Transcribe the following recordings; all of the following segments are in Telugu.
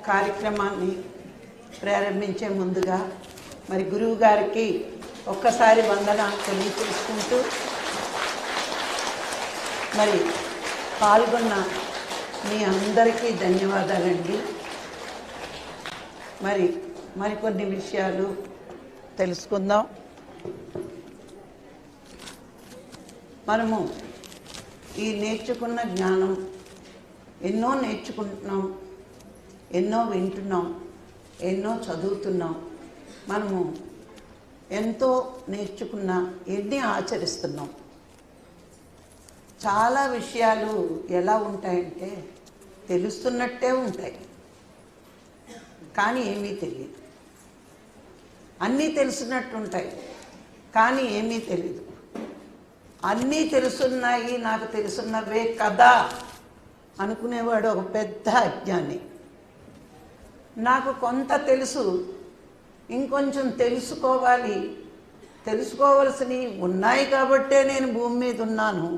కార్యక్రమాన్ని ప్రారంభించే ముందుగా మరి గురువు గారికి ఒక్కసారి వందనాలు తెలియజేసుకుంటూ మరి పాల్గొన్న మీ అందరికీ ధన్యవాదాలండి. మరికొన్ని విషయాలు తెలుసుకుందాం. మనము ఈ నేర్చుకున్న జ్ఞానం ఎన్నో నేర్చుకుంటున్నాం, ఎన్నో వింటున్నాం, ఎన్నో చదువుతున్నాం. మనము ఎంతో నేర్చుకున్నా ఎన్ని ఆచరిస్తున్నాం. చాలా విషయాలు ఎలా ఉంటాయంటే తెలుస్తున్నట్టే ఉంటాయి, కానీ ఏమీ తెలియదు. అన్నీ తెలిసినట్టు ఉంటాయి, కానీ ఏమీ తెలియదు. అన్నీ తెలుసున్నాయి, నాకు తెలుసున్నవే కదా అనుకునేవాడు ఒక పెద్ద అజ్ఞాని. నాకు కొంత తెలుసు, ఇంకొంచెం తెలుసుకోవాలి, తెలుసుకోవలసినవి ఉన్నాయి కాబట్టే నేను భూమి మీద ఉన్నాను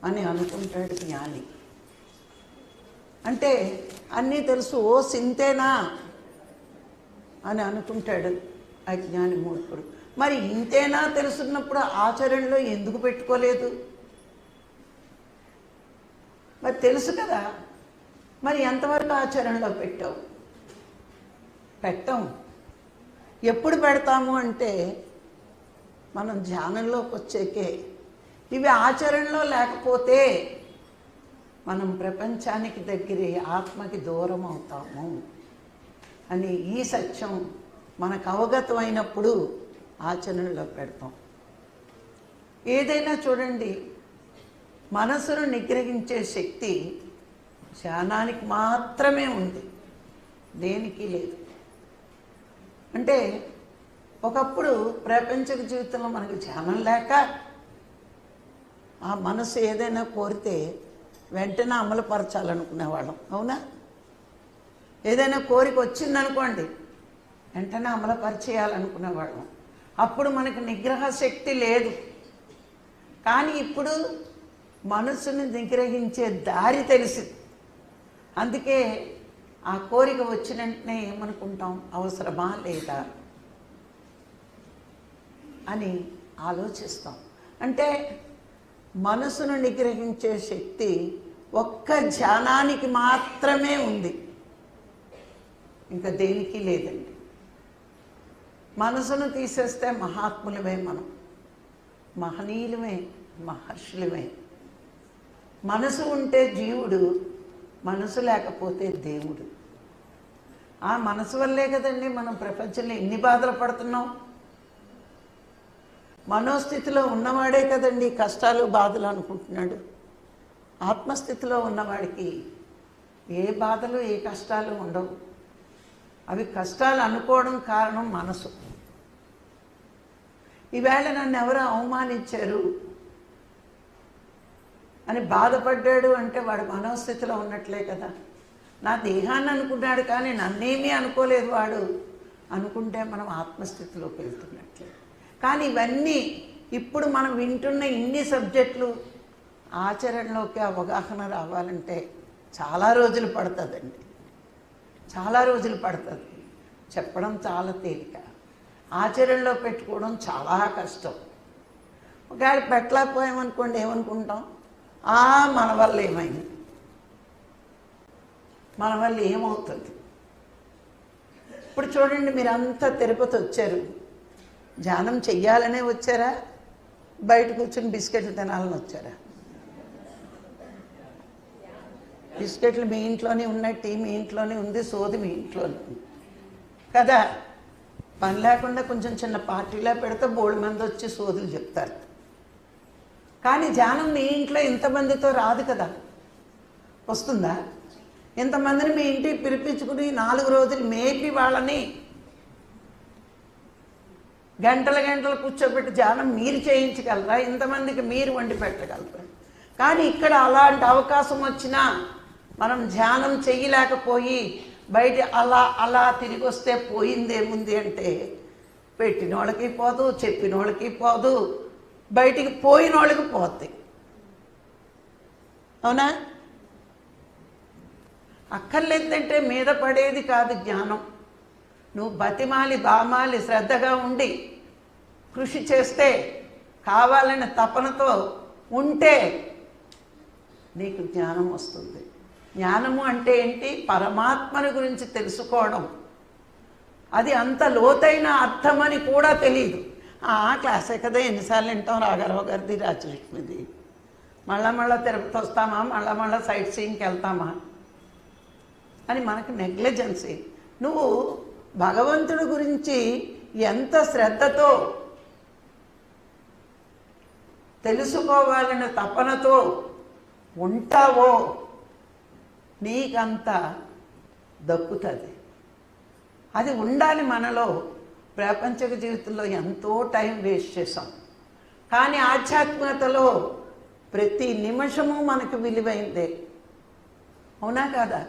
అని అనుకుంటాడు జ్ఞాని. అంటే అన్నీ తెలుసు, ఓ సింతేనా అని అనుకుంటాడు అజ్ఞాని మూర్ఖుడు. మరి ఇంతేనా తెలుసున్నప్పుడు ఆచరణలో ఎందుకు పెట్టుకోలేదు? మరి తెలుసు కదా, మరి ఎంతవరకు ఆచరణలో పెట్టావు? పెట్టాం. ఎప్పుడు పెడతాము అంటే మనం ధ్యానంలోకి వచ్చేకే. ఇవి ఆచరణలో లేకపోతే మనం ప్రపంచానికి దగ్గరే, ఆత్మకి దూరం అవుతాము అని ఈ సత్యం మనకు అవగతమైనప్పుడు ఆచరణలో పెడతాం. ఏదైనా చూడండి, మనసును నిగ్రహించే శక్తి ధ్యానానికి మాత్రమే ఉంది, దేనికి లేదు. అంటే ఒకప్పుడు ప్రపంచక జీవితంలో మనకు ధ్యానం లేక ఆ మనసు ఏదైనా కోరితే వెంటనే అమలుపరచాలనుకునేవాళ్ళం, అవునా? ఏదైనా కోరిక వచ్చిందనుకోండి, వెంటనే అమలుపరిచేయాలనుకునేవాళ్ళం. అప్పుడు మనకు నిగ్రహ శక్తి లేదు. కానీ ఇప్పుడు మనసుని నిగ్రహించే దారి తెలిసింది. అందుకే ఆ కోరిక వచ్చిన వెంటనే ఏమనుకుంటాం, అవసరమా లేదా అని ఆలోచిస్తాం. అంటే మనసును నిగ్రహించే శక్తి ఒక్క ధ్యానానికి మాత్రమే ఉంది, ఇంకా దేనికి లేదండి. మనసును తీసేస్తే మహాత్ములమే, మనం మహనీయులమే, మహర్షులమే. మనసు ఉంటే జీవుడు, మనసు లేకపోతే దేవుడు. ఆ మనసు వల్లే కదండి మనం ప్రపంచంలో ఎన్ని బాధలు పడుతున్నాం. మనోస్థితిలో ఉన్నవాడే కదండి కష్టాలు బాధలు అనుకుంటున్నాడు. ఆత్మస్థితిలో ఉన్నవాడికి ఏ బాధలు ఏ కష్టాలు ఉండవు. అవి కష్టాలు అనుకోవడం కారణం మనసు. ఈవేళ నన్ను ఎవరు అవమానించారు అని బాధపడ్డాడు అంటే వాడు మనోస్థితిలో ఉన్నట్లే కదా. నా దేహాన్ని అనుకున్నాడు కానీ నన్నేమీ అనుకోలేదు వాడు అనుకుంటే మనం ఆత్మస్థితిలోకి వెళ్తున్నట్లే. కానీ ఇవన్నీ ఇప్పుడు మనం వింటున్న ఇన్ని సబ్జెక్టులు ఆచరణలోకి అవగాహన రావాలంటే చాలా రోజులు పడుతుందండి, చాలా రోజులు పడుతుంది. చెప్పడం చాలా తేలిక, ఆచరణలో పెట్టుకోవడం చాలా కష్టం. ఒకవేళ పెట్టలేకపోయామనుకోండి, ఏమనుకుంటాం, మన వల్ల ఏమైంది, మన వల్ల ఏమవుతుంది. ఇప్పుడు చూడండి, మీరంతా తిరుపతి వచ్చారు, ధ్యానం చెయ్యాలనే వచ్చారా, బయట కూర్చొని బిస్కెట్లు తినాలని వచ్చారా? బిస్కెట్లు మీ ఇంట్లోనే ఉన్నాయి, టీ మీ ఇంట్లోనే ఉంది, సోది మీ ఇంట్లోనే ఉంది కదా. పని లేకుండా కొంచెం చిన్న పార్టీలా పెడితే బోల్డ్ మంది వచ్చి సోదులు చెప్తారు. కానీ ధ్యానం మీ ఇంట్లో ఇంతమందితో రాదు కదా. వస్తుందా? ఇంతమందిని మీ ఇంటికి పిలిపించుకుని 4 రోజులు మేపి వాళ్ళని గంటలు గంటలు కూర్చోబెట్టి ధ్యానం మీరు చేయించగలరా? ఇంతమందికి మీరు వండి పెట్టగలరా? కానీ ఇక్కడ అలాంటి అవకాశం వచ్చినా మనం ధ్యానం చెయ్యలేకపోయి బయట అలా తిరిగి వస్తే పోయిందేముంది అంటే పెట్టిన వాళ్ళకి పోదు, చెప్పిన వాళ్ళకి పోదు, బయటికి పోయిన వాళ్ళకి పోతాయి. అవునా? అక్కర్లేదంటే మీద పడేది కాదు జ్ఞానం. నువ్వు బతిమాలి బామాలి శ్రద్ధగా ఉండి కృషి చేస్తే, కావాలని తపనతో ఉంటే నీకు జ్ఞానం వస్తుంది. జ్ఞానము అంటే ఏంటి? పరమాత్మని గురించి తెలుసుకోవడం. అది అంత లోతైన అర్థమని కూడా తెలియదు. క్లాసే కదా, ఎన్నిసార్లు వింటాం రాఘారావు గారిది, రాజలక్ష్మిది, మళ్ళా తిరుపతి వస్తామా, మళ్ళా సైట్ సీయింగ్కి వెళ్తామా అని మనకు నెగ్లిజెన్సీ. నువ్వు భగవంతుడి గురించి ఎంత శ్రద్ధతో తెలుసుకోవాలనే తపనతో ఉంటావో నీకంత దక్కుతుంది. అది ఉండాలి మనలో. ప్రాపంచిక జీవితంలో ఎంతో టైం వేస్ట్ చేసాం, కానీ ఆధ్యాత్మికతలో ప్రతి నిమిషము మనకు విలువైందే. అవునా కాదా?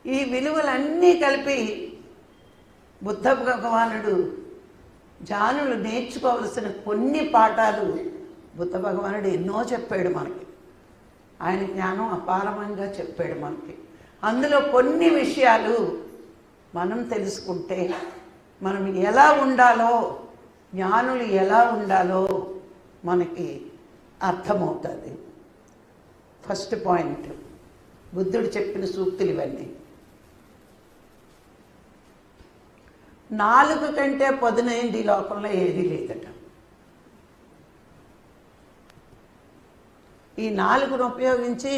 ఈ విలువలన్నీ కలిపి బుద్ధ భగవానుడు జానులు నేర్చుకోవలసిన కొన్ని పాఠాలు బుద్ధ భగవానుడు ఎన్నో చెప్పాడు మనకి. ఆయన జ్ఞానం అపారమంగా చెప్పాడు మనకి. అందులో కొన్ని విషయాలు మనం తెలుసుకుంటే మనం ఎలా ఉండాలో, జ్ఞానులు ఎలా ఉండాలో మనకి అర్థమవుతుంది. ఫస్ట్ పాయింట్, బుద్ధుడు చెప్పిన సూక్తులు ఇవన్నీ. 4 కంటే పదునైంది లోకంలో ఏదీ లేదట. ఈ 4ను ఉపయోగించి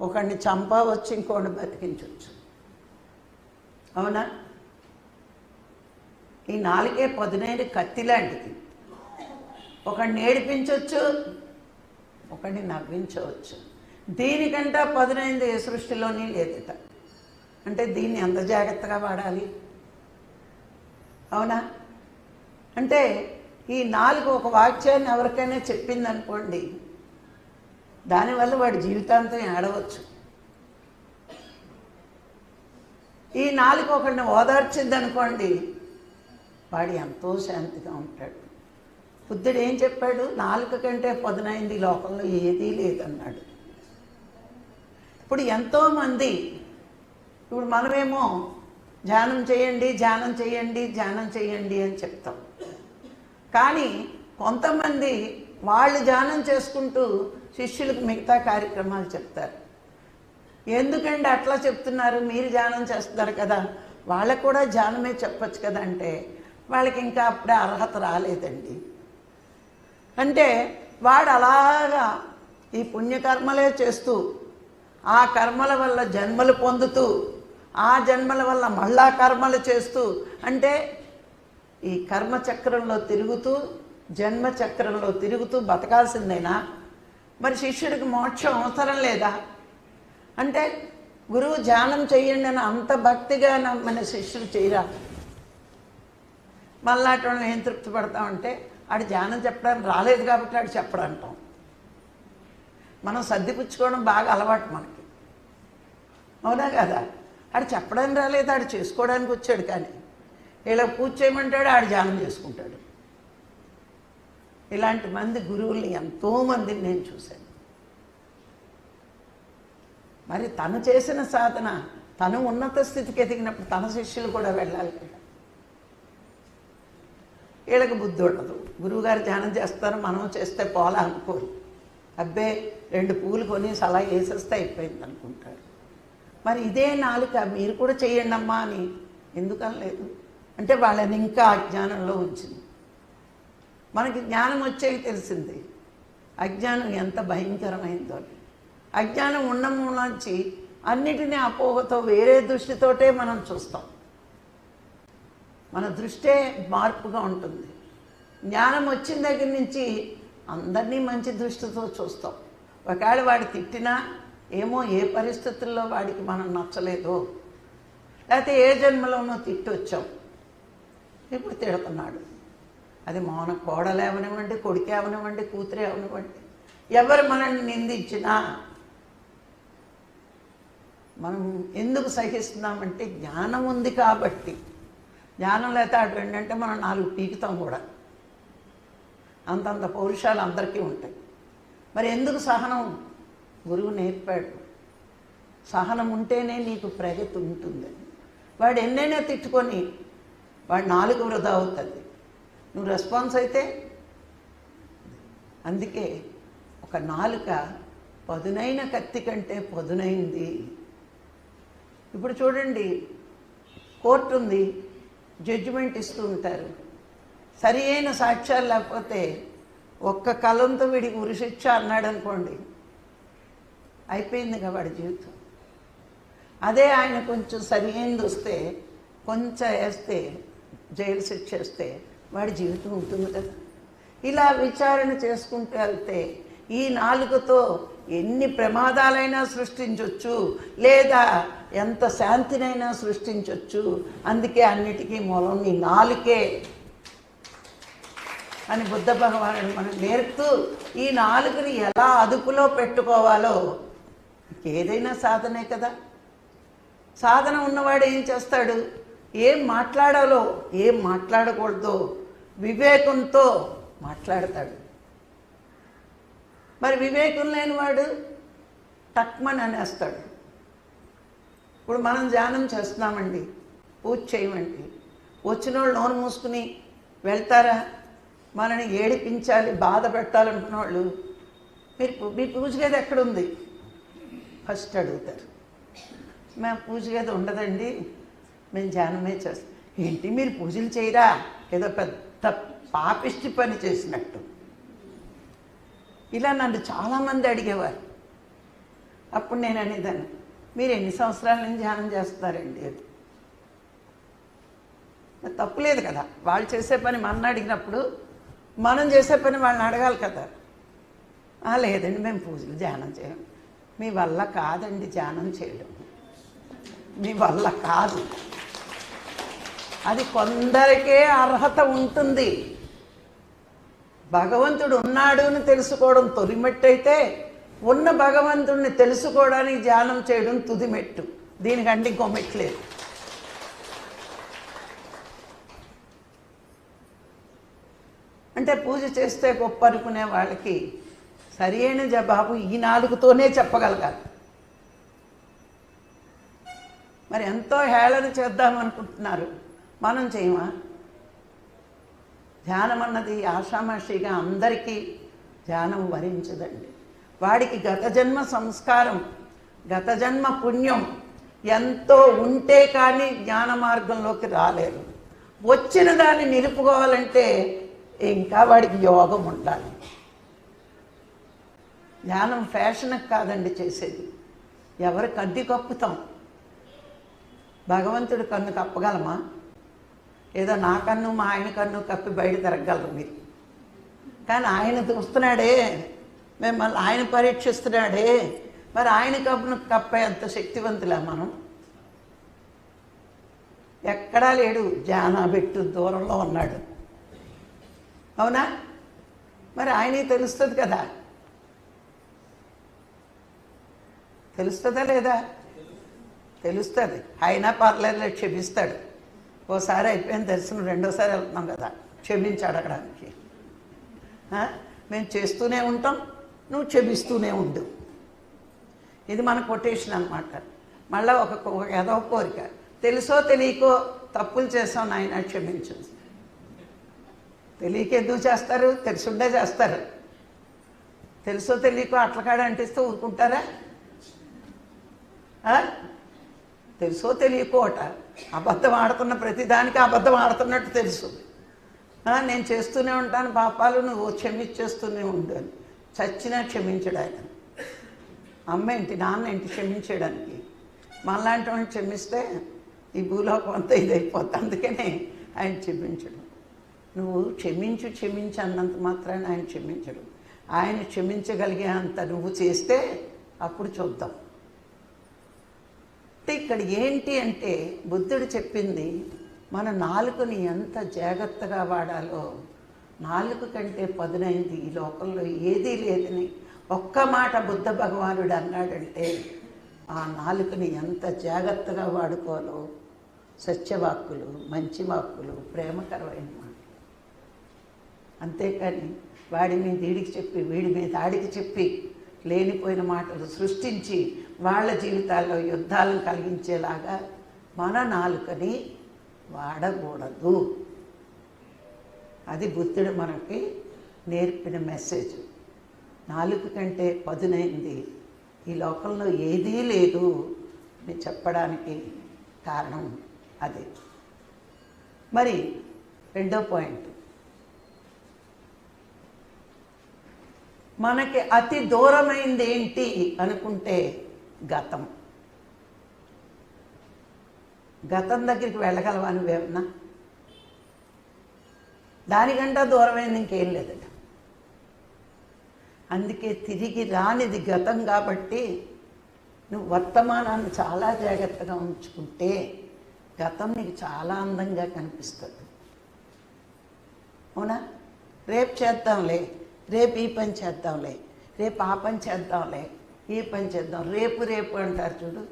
ఒకడిని చంపవచ్చు, ఇంకోడిని బతికించవచ్చు. అవునా? ఈ 4కే పదునైన కత్తి లాంటిది. ఒకడిని ఏడిపించవచ్చు, ఒకడిని నవ్వించవచ్చు. దీనికంటే పదునైంది ఏ సృష్టిలోని లేదట. అంటే దీన్ని ఎంత జాగ్రత్తగా వాడాలి. అవునా? అంటే ఈ 4 ఒక వాక్యాన్ని ఎవరికైనా చెప్పిందనుకోండి, దానివల్ల వాడి జీవితాంతం ఏడవచ్చు. ఈ 4 ఒకరిని ఓదార్చిందనుకోండి, వాడు ఎంతో శాంతిగా ఉంటాడు. బుద్ధుడు ఏం చెప్పాడు? 4 కంటే పదునైంది లోకంలో ఏదీ లేదన్నాడు. ఇప్పుడు ఎంతోమంది, ఇప్పుడు మనమేమో ధ్యానం చేయండి, ధ్యానం చేయండి, ధ్యానం చేయండి అని చెప్తాం. కానీ కొంతమంది వాళ్ళు ధ్యానం చేసుకుంటూ శిష్యులకు మిగతా కార్యక్రమాలు చెప్తారు. ఎందుకండి అట్లా చెప్తున్నారు? మీరు ధ్యానం చేస్తున్నారు కదా, వాళ్ళకు కూడా ధ్యానమే చెప్పచ్చు కదా అంటే, వాళ్ళకి ఇంకా అప్పుడే అర్హత రాలేదండి. అంటే వాడు అలాగా ఈ పుణ్యకర్మలే చేస్తూ, ఆ కర్మల వల్ల జన్మలు పొందుతూ, ఆ జన్మల వల్ల మళ్ళా కర్మలు చేస్తూ, అంటే ఈ కర్మచక్రంలో తిరుగుతూ, జన్మచక్రంలో తిరుగుతూ బతకాల్సిందేనా? మరి శిష్యుడికి మోక్షం అవసరం లేదా? అంటే గురువు ధ్యానం చెయ్యండి అని అంత భక్తిగా మన శిష్యులు చేయరా? మళ్ళాటి వాళ్ళని ఏం తృప్తి పడతామంటే, ఆడు ధ్యానం చెప్పడానికి రాలేదు కాబట్టి ఆడు చెప్పడంటాం. మనం సర్దిపుచ్చుకోవడం బాగా అలవాటు మనకి. అవునా కదా? ఆడు చెప్పడానికి రాలేదు, ఆడు చేసుకోవడానికి వచ్చాడు. కానీ ఇలా పూజ చేయమంటాడు, ఆడు ధ్యానం చేసుకుంటాడు. ఇలాంటి మంది గురువుల్ని ఎంతోమందిని నేను చూశాను. మరి తను చేసిన సాధన, తను ఉన్నత స్థితికి ఎదిగినప్పుడు తన శిష్యులు కూడా వెళ్ళాలి కదా. వీళ్ళకి బుద్ధి ఉండదు. గురువుగారు ధ్యానం చేస్తారు, మనం చేస్తే పోలా అనుకోరు. అబ్బే 2 పూలు కొనేసి అలా వేసేస్తే అయిపోయింది అనుకుంటారు. మరి ఇదే నాలుక మీరు కూడా చేయండి అమ్మా అని ఎందుకనలేదు? అంటే వాళ్ళని ఇంకా అజ్ఞానంలో ఉంచింది. మనకి జ్ఞానం వచ్చేకి తెలిసింది అజ్ఞానం ఎంత భయంకరమైందో. అజ్ఞానం ఉన్నముంచి అన్నిటినీ అపోహతో వేరే దృష్టితోటే మనం చూస్తాం. మన దృష్టే మార్పుగా ఉంటుంది. జ్ఞానం వచ్చిన దగ్గర నుంచి అందరినీ మంచి దృష్టితో చూస్తాం. ఒకవేళ వాడు తిట్టినా ఏమో ఏ పరిస్థితుల్లో వాడికి మనం నచ్చలేదో, లేకపోతే ఏ జన్మలోనో తిట్టి వచ్చాం, ఇప్పుడు తిడుతున్నాడు. అది మౌన కోడలు అవనివ్వండి, కొడుకు అవనివ్వండి, కూతురే అవనివ్వండి, ఎవరు మనల్ని నిందించినా మనం ఎందుకు సహిస్తున్నామంటే జ్ఞానం ఉంది కాబట్టి. జ్ఞానం లేకపోతే అటు ఏంటంటే మనం 4 పీకుతాం కూడా. అంతంత పౌరుషాలు అందరికీ ఉంటాయి. మరి ఎందుకు సహనం? గురువు నేర్పాడు. సహనం ఉంటేనే నీకు ప్రగతి ఉంటుంది. వాడు ఎన్నైనా తిట్టుకొని వాడు నాలుగు వృధా అవుతుంది, నువ్వు రెస్పాన్స్ అయితే. అందుకే ఒక నాలుక పదునైన కత్తి కంటే పదునైంది. ఇప్పుడు చూడండి, కోర్టు ఉంది, జడ్జిమెంట్ ఇస్తూ ఉంటారు. సరి అయిన సాక్ష్యాలు లేకపోతే ఒక్క కలంతో వీడికి ఉరిశిక్ష అన్నాడు అనుకోండి, అయిపోయిందిగా వాడి జీవితం. అదే ఆయన కొంచెం సరి అయింది వస్తే, కొంచెం వేస్తే, జైలు శిక్ష వేస్తే వాడి జీవితం ఉంటుంది కదా. ఇలా విచారణ చేసుకుంటూ వెళ్తే ఈ నాలుకతో ఎన్ని ప్రమాదాలైనా సృష్టించవచ్చు, లేదా ఎంత శాంతినైనా సృష్టించవచ్చు. అందుకే అన్నిటికీ మూలం నీ నాలుకే అని బుద్ధ భగవానుడు మనకు నేర్పుతూ ఈ నాలుకని ఎలా అదుపులో పెట్టుకోవాలో. ఏదైనా సాధనే కదా. సాధన ఉన్నవాడు ఏం చేస్తాడు, ఏం మాట్లాడాలో ఏం మాట్లాడకూడదో వివేకంతో మాట్లాడతాడు. మరి వివేకం లేనివాడు టక్మన్ అనేస్తాడు. ఇప్పుడు మనం ధ్యానం చేస్తున్నామండి, పూజ చేయమండి, వచ్చిన వాళ్ళు నోరు మూసుకుని వెళ్తారా? మనని ఏడిపించాలి, బాధ పెట్టాలనుకున్న వాళ్ళు మీ పూజ గది ఎక్కడుంది ఫస్ట్ అడుగుతారు. మేము పూజ గది ఉండదండి, మేము ధ్యానమే చేస్తాం. ఏంటి మీరు పూజలు చేయరా? ఏదో పెద్ద పాపిష్టి పని చేసినట్టు. ఇలా నన్ను చాలామంది అడిగేవారు. అప్పుడు నేను అనేదాన్ని, మీరు ఎన్ని సంవత్సరాల నుంచి ధ్యానం చేస్తున్నారండి? అది తప్పులేదు కదా. వాళ్ళు చేసే పని మన అడిగినప్పుడు మనం చేసే పని వాళ్ళని అడగాలి కదా. లేదండి మేము పూజలు ధ్యానం చేయం. మీ వల్ల కాదండి ధ్యానం చేయడం, మీ వల్ల కాదు. అది కొందరికే అర్హత ఉంటుంది. భగవంతుడు ఉన్నాడు అని తెలుసుకోవడం తొలిమెట్టయితే, ఉన్న భగవంతుడిని తెలుసుకోవడానికి ధ్యానం చేయడం తుదిమెట్టు. దీనికంటే ఇంకో మెట్లేదు. అంటే పూజ చేస్తే గొప్ప అనుకునే వాళ్ళకి సరి అయిన జవాబు ఈ నాలుగుతోనే చెప్పగలగాలి. మరి ఎంతో హేళన చేద్దామనుకుంటున్నారు, మనం చేయమా? ధ్యానం అన్నది ఆషామాషిగా అందరికీ ధ్యానం వరించదండి. వాడికి గత జన్మ సంస్కారం, గత జన్మ పుణ్యం ఎంతో ఉంటే కానీ జ్ఞాన మార్గంలోకి రాలేరు. వచ్చిన దాన్ని నిలుపుకోవాలంటే ఇంకా వాడికి యోగం ఉండాలి. ధ్యానం ఫ్యాషన్కి కాదండి చేసేది. ఎవరి కడ్డి కప్పుతాం? భగవంతుడి కన్ను కప్పగలమా? ఏదో నా కన్ను మా ఆయన కన్ను కప్పి బయట తిరగలరు మీరు. కానీ ఆయన చూస్తున్నాడే, మిమ్మల్ని ఆయన పరీక్షిస్తున్నాడే. మరి ఆయన కప్పును కప్పే అంత శక్తివంతులా మనం? ఎక్కడా లేడు. ధ్యానబెట్టు దూరంలో ఉన్నాడు, అవునా? మరి ఆయనకి తెలుస్తుంది కదా. తెలుస్తుందా లేదా? తెలుస్తుంది. అయినా పర్లేదు, క్షమిస్తాడు. ఓసారి అయిపోయిన దర్శనం, రెండోసారి వెళ్తున్నాం కదా, క్షమించి అడగడానికి. మేము చేస్తూనే ఉంటాం, నువ్వు క్షమిస్తూనే ఉండు. ఇది మన కొటేషన్ అన్నమాట. మళ్ళీ ఒక ఏదో కోరిక, తెలుసో తెలియకో తప్పులు చేసాం నాయన క్షమించు. తెలియక ఎందుకు చేస్తారు? తెలుసుండే చేస్తారు. తెలుసో తెలియకో అట్లకాడ అంటిస్తే ఊరుకుంటారా? తెలుసో తెలియకోట అబద్ధం ఆడుతున్న ప్రతిదానికి అబద్ధం ఆడుతున్నట్టు తెలుసు. నేను చేస్తూనే ఉంటాను పాపాలు, నువ్వు క్షమించేస్తూనే ఉండు అని. చచ్చినా క్షమించడు ఆయన. అమ్మ ఏంటి, నాన్న ఏంటి క్షమించడానికి? మనలాంటి వాడిని క్షమిస్తే ఈ భూలోకం అంతా ఇదైపోతుంది. అందుకనే ఆయన క్షమించడు. నువ్వు క్షమించు అన్నంత మాత్రాన్ని ఆయన క్షమించడు. ఆయన క్షమించగలిగే అంత నువ్వు చేస్తే అప్పుడు చూద్దాం. ఇక్కడ ఏంటి అంటే బుద్ధుడు చెప్పింది మన నాలుకని ఎంత జాగ్రత్తగా వాడాలో. నాలుక కంటే పదునైంది ఈ లోకంలో ఏదీ లేదని ఒక్క మాట బుద్ధ భగవానుడు అన్నాడంటే ఆ నాలుకని ఎంత జాగ్రత్తగా వాడుకోవాలో. సత్యవాక్కులు, మంచి వాక్కులు, ప్రేమకరమైన మాటలు. అంతేకాని వాడి మీద వీడికి చెప్పి, వీడి మీద ఆడికి చెప్పి లేనిపోయిన మాటలు సృష్టించి వాళ్ళ జీవితాల్లో యుద్ధాలను కలిగించేలాగా మన నాలుకని వాడకూడదు. అది బుద్ధుడు మనకి నేర్పిన మెసేజ్. నాలుక కంటే పదునైంది ఈ లోకంలో ఏదీ లేదు అని చెప్పడానికి కారణం అది. మరి రెండో పాయింట్, మనకి అతి దూరమైంది ఏంటి అనుకుంటే గతం. గతం దగ్గరికి వెళ్ళగలవా నువ్వేమన్నా? దానికంటే దూరమైంది ఇంకేం లేదట. అందుకే తిరిగి రానిది గతం కాబట్టి నువ్వు వర్తమానాన్ని చాలా జాగ్రత్తగా ఉంచుకుంటే గతం నీకు చాలా అందంగా కనిపిస్తుంది. అవునా? రేపు చేద్దాంలే, రేపు ఈ పని చేద్దాంలే, రేపు ఆ పని చేద్దాంలే, ఈ పని చేద్దాం, రేపు రేపు అంటారు చూడు.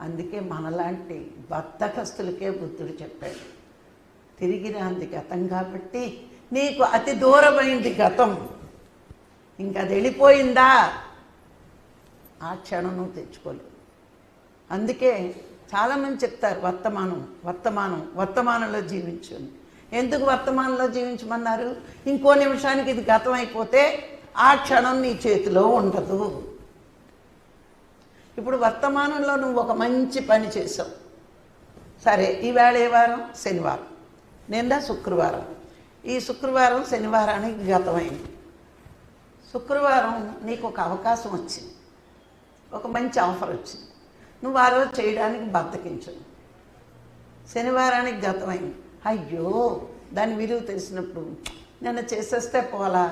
అందుకే మనలాంటి బద్ధకస్తులకే బుద్ధుడు చెప్పాడు, తిరిగి రాంది గతం కాబట్టి నీకు అతి దూరమైంది గతం. ఇంకా అది వెళ్ళిపోయిందా ఆ క్షణం నువ్వు తెచ్చుకోలేవు. అందుకే చాలామంది చెప్తారు వర్తమానంలో జీవించు. ఎందుకు వర్తమానంలో జీవించమన్నారు? ఇంకో నిమిషానికి ఇది గతం అయిపోతే ఆ క్షణం నీ చేతిలో ఉండదు. ఇప్పుడు వర్తమానంలో నువ్వు ఒక మంచి పని చేసావు. సరే, ఈవేళ ఏ వారం? శనివారం. నిన్న శుక్రవారం. ఈ శుక్రవారం శనివారానికి గతమైంది. శుక్రవారం నీకు ఒక అవకాశం వచ్చింది, ఒక మంచి ఆఫర్ వచ్చింది. నువ్వు ఆ రోజు చేయడానికి బద్దకించవు. శనివారానికి గతమైంది. అయ్యో, దాని విలువ తెలిసినప్పుడు నిన్న చేసేస్తే పోలా,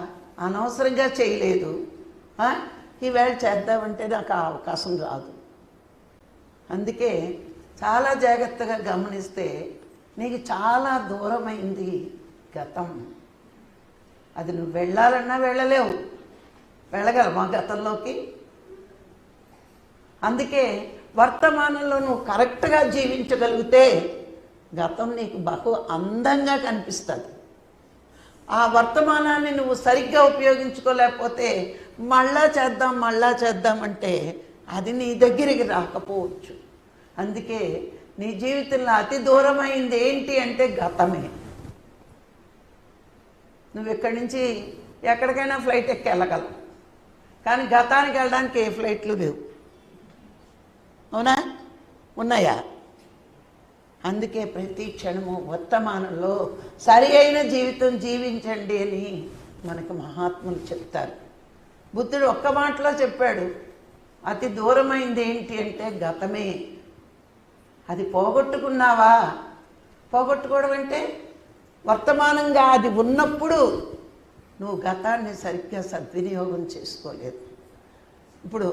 అనవసరంగా చేయలేదు, ఈవేళ చేద్దామంటే నాకు ఆ అవకాశం రాదు. అందుకే చాలా జాగ్రత్తగా గమనిస్తే నీకు చాలా దూరమైంది గతం. అది నువ్వు వెళ్ళాలన్నా వెళ్ళలేవు. వెళ్ళగలమా గతంలోకి? అందుకే వర్తమానంలో నువ్వు కరెక్ట్గా జీవించగలిగితే గతం నీకు బహు అందంగా కనిపిస్తుంది. ఆ వర్తమానాన్ని నువ్వు సరిగ్గా ఉపయోగించుకోలేకపోతే మళ్ళా చేద్దాం అంటే అది నీ దగ్గరికి రాకపోవచ్చు. అందుకే నీ జీవితంలో అతి దూరమైంది ఏంటి అంటే గతమే. నువ్వు ఇక్కడి నుంచి ఎక్కడికైనా ఫ్లైట్ ఎక్కి వెళ్ళగలవు, కానీ గతానికి వెళ్ళడానికి ఏ ఫ్లైట్లు లేవు. అవునా? ఉన్నాయా? అందుకే ప్రతి క్షణము వర్తమానంలో సరి అయిన జీవితం జీవించండి అని మనకు మహాత్ములు చెప్తారు. బుద్ధుడు ఒక్క మాటలో చెప్పాడు, అతి దూరమైంది ఏంటి అంటే గతమే. అది పోగొట్టుకున్నావా? పోగొట్టుకోవడం అంటే వర్తమానంగా అది ఉన్నప్పుడు నువ్వు గతాన్ని సరిగ్గా సద్వినియోగం చేసుకోలేదు. ఇప్పుడు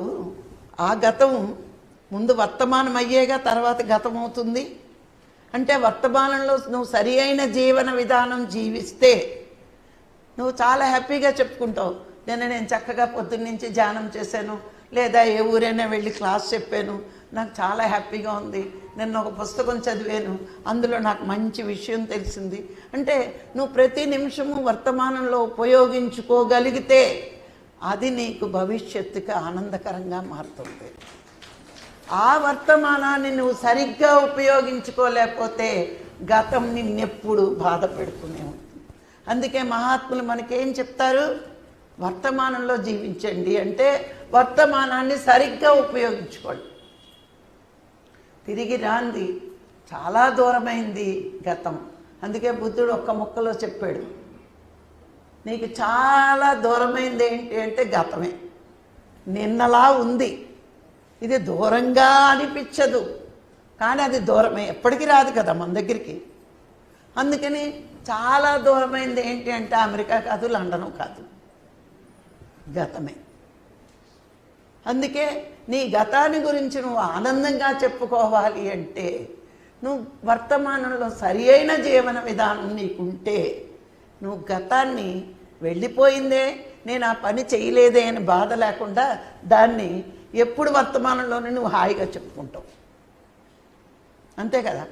ఆ గతం ముందు వర్తమానం అయ్యేగా తర్వాత గతం అవుతుంది. అంటే వర్తమానంలో నువ్వు సరి అయిన జీవన విధానం జీవిస్తే నువ్వు చాలా హ్యాపీగా చెప్పుకుంటావు, నేను చక్కగా పొద్దున్నుంచి ధ్యానం చేశాను, లేదా ఏ ఊరైనా వెళ్ళి క్లాస్ చెప్పాను, నాకు చాలా హ్యాపీగా ఉంది, నిన్న ఒక పుస్తకం చదివాను, అందులో నాకు మంచి విషయం తెలిసింది. అంటే నువ్వు ప్రతి నిమిషము వర్తమానంలో ఉపయోగించుకోగలిగితే అది నీకు భవిష్యత్తుకి ఆనందకరంగా మారుతుంది. ఆ వర్తమానాన్ని నువ్వు సరిగ్గా ఉపయోగించుకోలేకపోతే గతం నిన్నెప్పుడు బాధ పెడుతూనే ఉంటుంది. అందుకే మహాత్ములు మనకేం చెప్తారు? వర్తమానంలో జీవించండి అంటే వర్తమానాన్ని సరిగ్గా ఉపయోగించుకోండి. తిరిగి రాంది చాలా దూరమైంది గతం. అందుకే బుద్ధుడు ఒక్క ముక్కలో చెప్పాడు, నీకు చాలా దూరమైంది ఏంటి అంటే గతమే. నిన్నలా ఉంది, ఇది దూరంగా అనిపించదు, కానీ అది దూరమే, ఎప్పటికీ రాదు కదా మన దగ్గరికి. అందుకని చాలా దూరమైంది ఏంటి అంటే అమెరికా కాదు, లండను కాదు, గతమే. అందుకే నీ గతాన్ని గురించి నువ్వు ఆనందంగా చెప్పుకోవాలి అంటే నువ్వు వర్తమానంలో సరి అయిన జీవన విధానం నీకుంటే నువ్వు గతాన్ని వెళ్ళిపోయిందే, నేను ఆ పని చేయలేదే అని బాధ లేకుండా దాన్ని ఎప్పుడు వర్తమానంలోనే నువ్వు హాయిగా చెప్పుకుంటావు. అంతే కదా?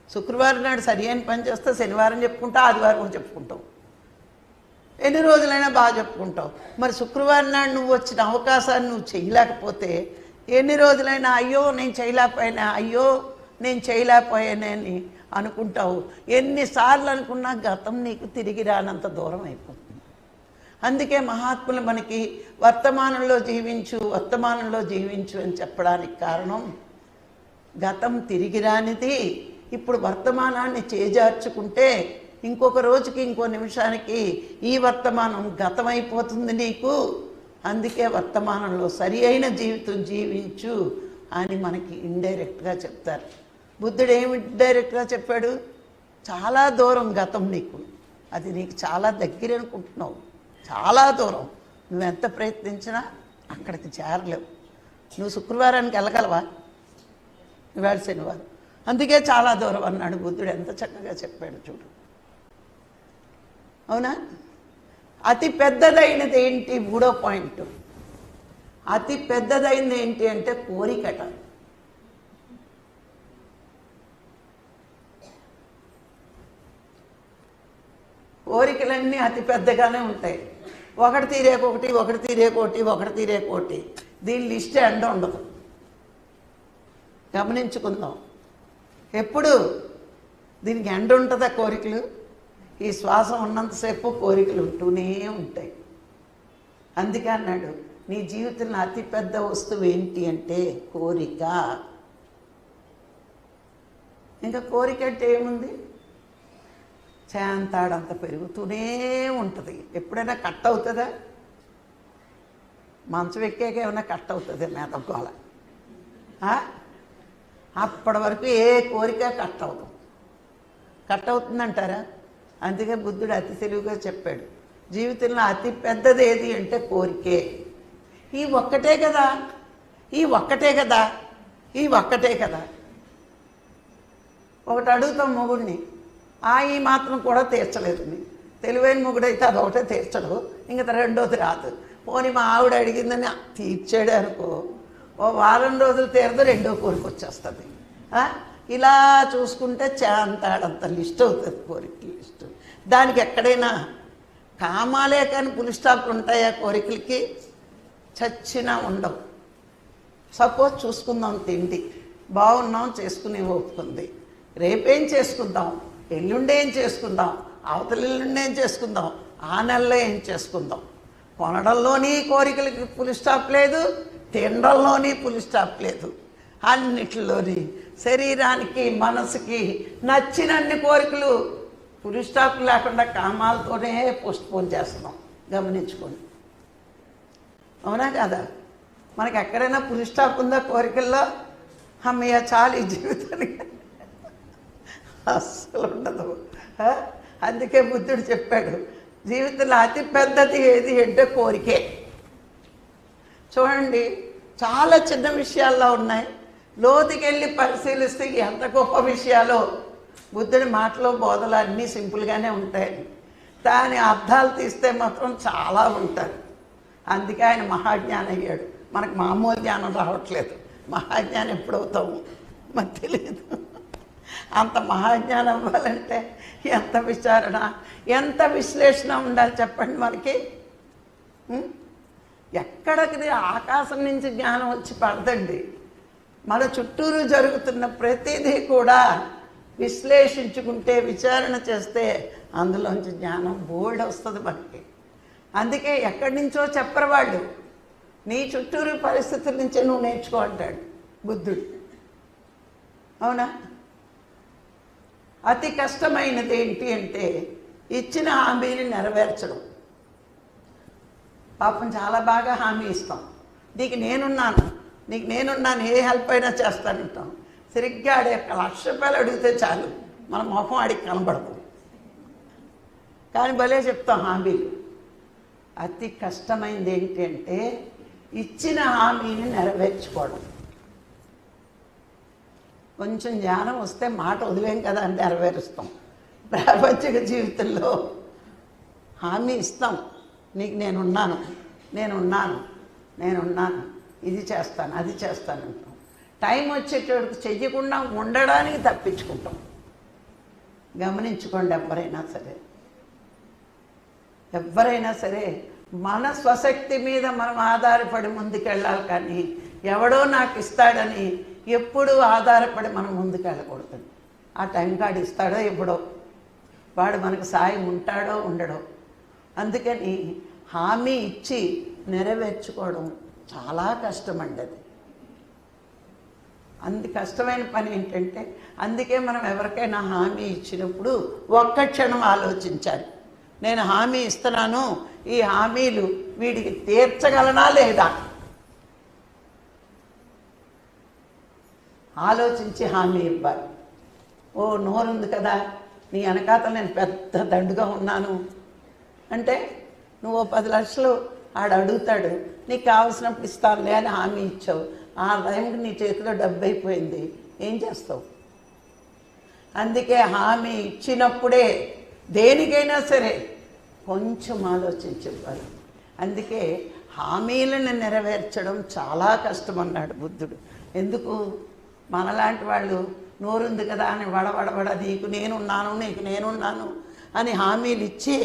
శుక్రవారం నాడు సరి అయిన పని చేస్తే శనివారం చెప్పుకుంటావు, ఆదివారం కూడా చెప్పుకుంటావు, ఎన్ని రోజులైనా బాగా చెప్పుకుంటావు. మరి శుక్రవారం నాడు నువ్వు వచ్చిన అవకాశాన్ని నువ్వు చేయలేకపోతే ఎన్ని రోజులైనా అయ్యో నేను చేయలేకపోయినా, అయ్యో నేను చేయలేకపోయానని అనుకుంటావు. ఎన్నిసార్లు అనుకున్నా గతం నీకు తిరిగి రానంత దూరం అయిపోతుంది. అందుకే మహాత్ములు మనకి వర్తమానంలో జీవించు, వర్తమానంలో జీవించు అని చెప్పడానికి కారణం, గతం తిరిగి రానిది. ఇప్పుడు వర్తమానాన్ని చేజార్చుకుంటే ఇంకొక రోజుకి, ఇంకో నిమిషానికి ఈ వర్తమానం గతమైపోతుంది నీకు. అందుకే వర్తమానంలో సరి అయిన జీవితం జీవించు అని మనకి ఇండైరెక్ట్గా చెప్తారు. బుద్ధుడు ఏమి ఇండైరెక్ట్గా చెప్పాడు? చాలా దూరం గతం నీకు, అది నీకు చాలా దగ్గర అనుకుంటున్నావు, చాలా దూరం. నువ్వెంత ప్రయత్నించినా అక్కడికి చేరలేవు. నువ్వు శుక్రవారానికి వెళ్ళగలవా? ఇవాళ శనివారం, అందుకే చాలా దూరం అన్నాడు బుద్ధుడు. ఎంత చక్కగా చెప్పాడు చూడు. అవునా? అతి పెద్దదైనది ఏంటి? 3వ పాయింట్. అతి పెద్దదైనది ఏంటి అంటే కోరికట. కోరికలన్నీ అతి పెద్దగానే ఉంటాయి. ఒకటి తీరేకొకటి, ఒకటి తీరేకోటి, ఒకటి తీరేకోటి. దీని లిస్ట్ ఎండ ఉండదు. గమనించుకుందాం. ఎప్పుడు దీనికి ఎండ ఉంటుందా? కోరికలు ఈ శ్వాస ఉన్నంతసేపు కోరికలు ఉంటూనే ఉంటాయి. అందుకే అన్నాడు, నీ జీవితంలో అతిపెద్ద వస్తువు ఏంటి అంటే కోరిక. ఇంకా కోరిక అంటే ఏముంది? చేంతాడంత పెరుగుతూనే ఉంటుంది. ఎప్పుడైనా కట్ అవుతుందా? మంచం ఎక్కాక ఏమైనా కట్ అవుతుంది మేతగోళ? అప్పటి వరకు ఏ కోరిక కట్ అవుతుంది. కట్ అవుతుందంటారా? అందుకే బుద్ధుడు అతి తెలివిగా చెప్పాడు, జీవితంలో అతి పెద్దది ఏది అంటే కోరికే. ఈ ఒక్కటే కదా, ఈ ఒక్కటే కదా, ఈ ఒక్కటే కదా. ఒకటి అడుగుతాం మొగుడిని, ఈ మాత్రం కూడా తీర్చలేదు. తెలివైన మొగుడైతే అదొకటే తీర్చడు, ఇంకా రెండోది రాదు. పోనీ మా ఆవిడ అడిగిందని తీర్చాడు అనుకో, ఓ వారం రోజులు తీరదు, రెండో కోరిక వచ్చేస్తుంది. ఇలా చూసుకుంటే చాంతాడంత లిస్ట్ అవుతుంది కోరిక లిస్టు. దానికి ఎక్కడైనా కామాలే కానీ పులి స్టాప్లు ఉంటాయా కోరికలకి? చచ్చినా ఉండవు. సపోజ్ చూసుకుందాం, తిండి బాగున్నాం, చేసుకునే ఒప్పుకుంది. రేపేం చేసుకుందాం, ఎల్లుండి ఏం చేసుకుందాం, అవతల ఎల్లుండి ఏం చేసుకుందాం, ఆ నెలలో ఏం చేసుకుందాం. కొనడంలోని కోరికలకి పులి స్టాప్ లేదు, తినడంలోని పులి స్టాప్ లేదు. అన్నిటిలోని శరీరానికి మనసుకి నచ్చినన్ని కోరికలు పులి స్టాప్ లేకుండా కామాలతోనే పోస్ట్పోన్ చేస్తున్నాం. గమనించుకోండి. అవునా కదా? మనకి ఎక్కడైనా పులి స్టాప్ ఉందా కోరికల్లో? అమ్మయ్య చాలు ఈ జీవితానికి, అస్సలు ఉండదు. అందుకే బుద్ధుడు చెప్పాడు, జీవితంలో అతి పెద్దది ఏది అంటే కోరికే. చూడండి, చాలా చిన్న విషయాల్లో ఉన్నాయి, లోతుకెళ్ళి పరిశీలిస్తే ఎంత గొప్ప విషయాలో. బుద్ధుడి మాటలో బోధలు అన్నీ సింపుల్గానే ఉంటాయి, దాని అర్థాలు తీస్తే మాత్రం చాలా ఉంటాయి. అందుకే ఆయన మహాజ్ఞానం అయ్యాడు. మనకు మామూలు జ్ఞానం రావట్లేదు. మహాజ్ఞానం ఎప్పుడవుతాము మనకు తెలియదు. అంత మహాజ్ఞానం అవ్వాలంటే ఎంత విచారణ, ఎంత విశ్లేషణ ఉండాలి చెప్పండి మనకి. ఎక్కడికి ఆకాశం నుంచి జ్ఞానం వచ్చి పడదండి. మన చుట్టూరు జరుగుతున్న ప్రతిదీ కూడా విశ్లేషించుకుంటే, విచారణ చేస్తే అందులోంచి జ్ఞానం బోల్డ్ వస్తుంది మనకి. అందుకే ఎక్కడి నుంచో చెప్పరు వాళ్ళు, నీ చుట్టూరు పరిస్థితుల నుంచే నువ్వు నేర్చుకో అంటాడు బుద్ధుడు. అవునా? అతి కష్టమైనది ఏంటి అంటే ఇచ్చిన హామీని నెరవేర్చడం. పాపం చాలా బాగా హామీ ఇస్తాం, నీకు నేనున్నాను, నీకు నేనున్నాను, ఏ హెల్ప్ అయినా చేస్తానంటాం. సరిగ్గా ఆడే ₹1,00,000 అడిగితే చాలు, మన మొహం ఆడికి కనబడదు. కానీ భలే చెప్తాం హామీలు. అతి కష్టమైనది ఏంటి అంటే ఇచ్చిన హామీని నెరవేర్చుకోవడం. కొంచెం జ్ఞానం వస్తే మాట వదిలేం కదా అని నెరవేరుస్తాం. ప్రాపంచిక జీవితంలో హామీ ఇస్తాం, నీకు నేనున్నాను, నేనున్నాను, నేనున్నాను, ఇది చేస్తాను, అది చేస్తాను అంటాం. టైం వచ్చేటప్పుడు చెయ్యకుండా ఉండడానికి తప్పించుకుంటాం. గమనించుకోండి, ఎవరైనా సరే మన స్వశక్తి మీద మనం ఆధారపడి ముందుకెళ్ళాలి. కానీ ఎవడో నాకు ఇస్తాడని ఎప్పుడూ ఆధారపడి మనం ముందుకు వెళ్ళకూడదు. ఆ టైం కార్డు ఇస్తాడో ఎప్పుడో, వాడు మనకు సాయం ఉంటాడో ఉండడో. అందుకని హామీ ఇచ్చి నెరవేర్చుకోవడం చాలా కష్టమండి. అది కష్టమైన పని ఏంటంటే, అందుకే మనం ఎవరికైనా హామీ ఇచ్చినప్పుడు ఒక్క క్షణం ఆలోచించాలి. నేను హామీ ఇస్తున్నాను, ఈ హామీలు వీడికి తీర్చగలనా లేదా ఆలోచించి హామీ ఇవ్వాలి. ఓ నోరుంది కదా, నీ వెనకాతలు నేను పెద్ద దండుగా ఉన్నాను అంటే, నువ్వు 10 లక్షలు ఆడు అడుగుతాడు, నీకు కావాల్సినప్పుడు ఇస్తానులే అని హామీ ఇచ్చావు. ఆ టైంకి నీ చేతిలో డబ్బు అయిపోయింది, ఏం చేస్తావు? అందుకే హామీ ఇచ్చినప్పుడే దేనికైనా సరే కొంచెం ఆలోచించి ఇవ్వాలి. అందుకే హామీలను నెరవేర్చడం చాలా కష్టం అన్నాడు బుద్ధుడు. ఎందుకు? మనలాంటి వాళ్ళు నోరుంది కదా అని వడవడవడ నీకు నేనున్నాను అని హామీలు ఇచ్చి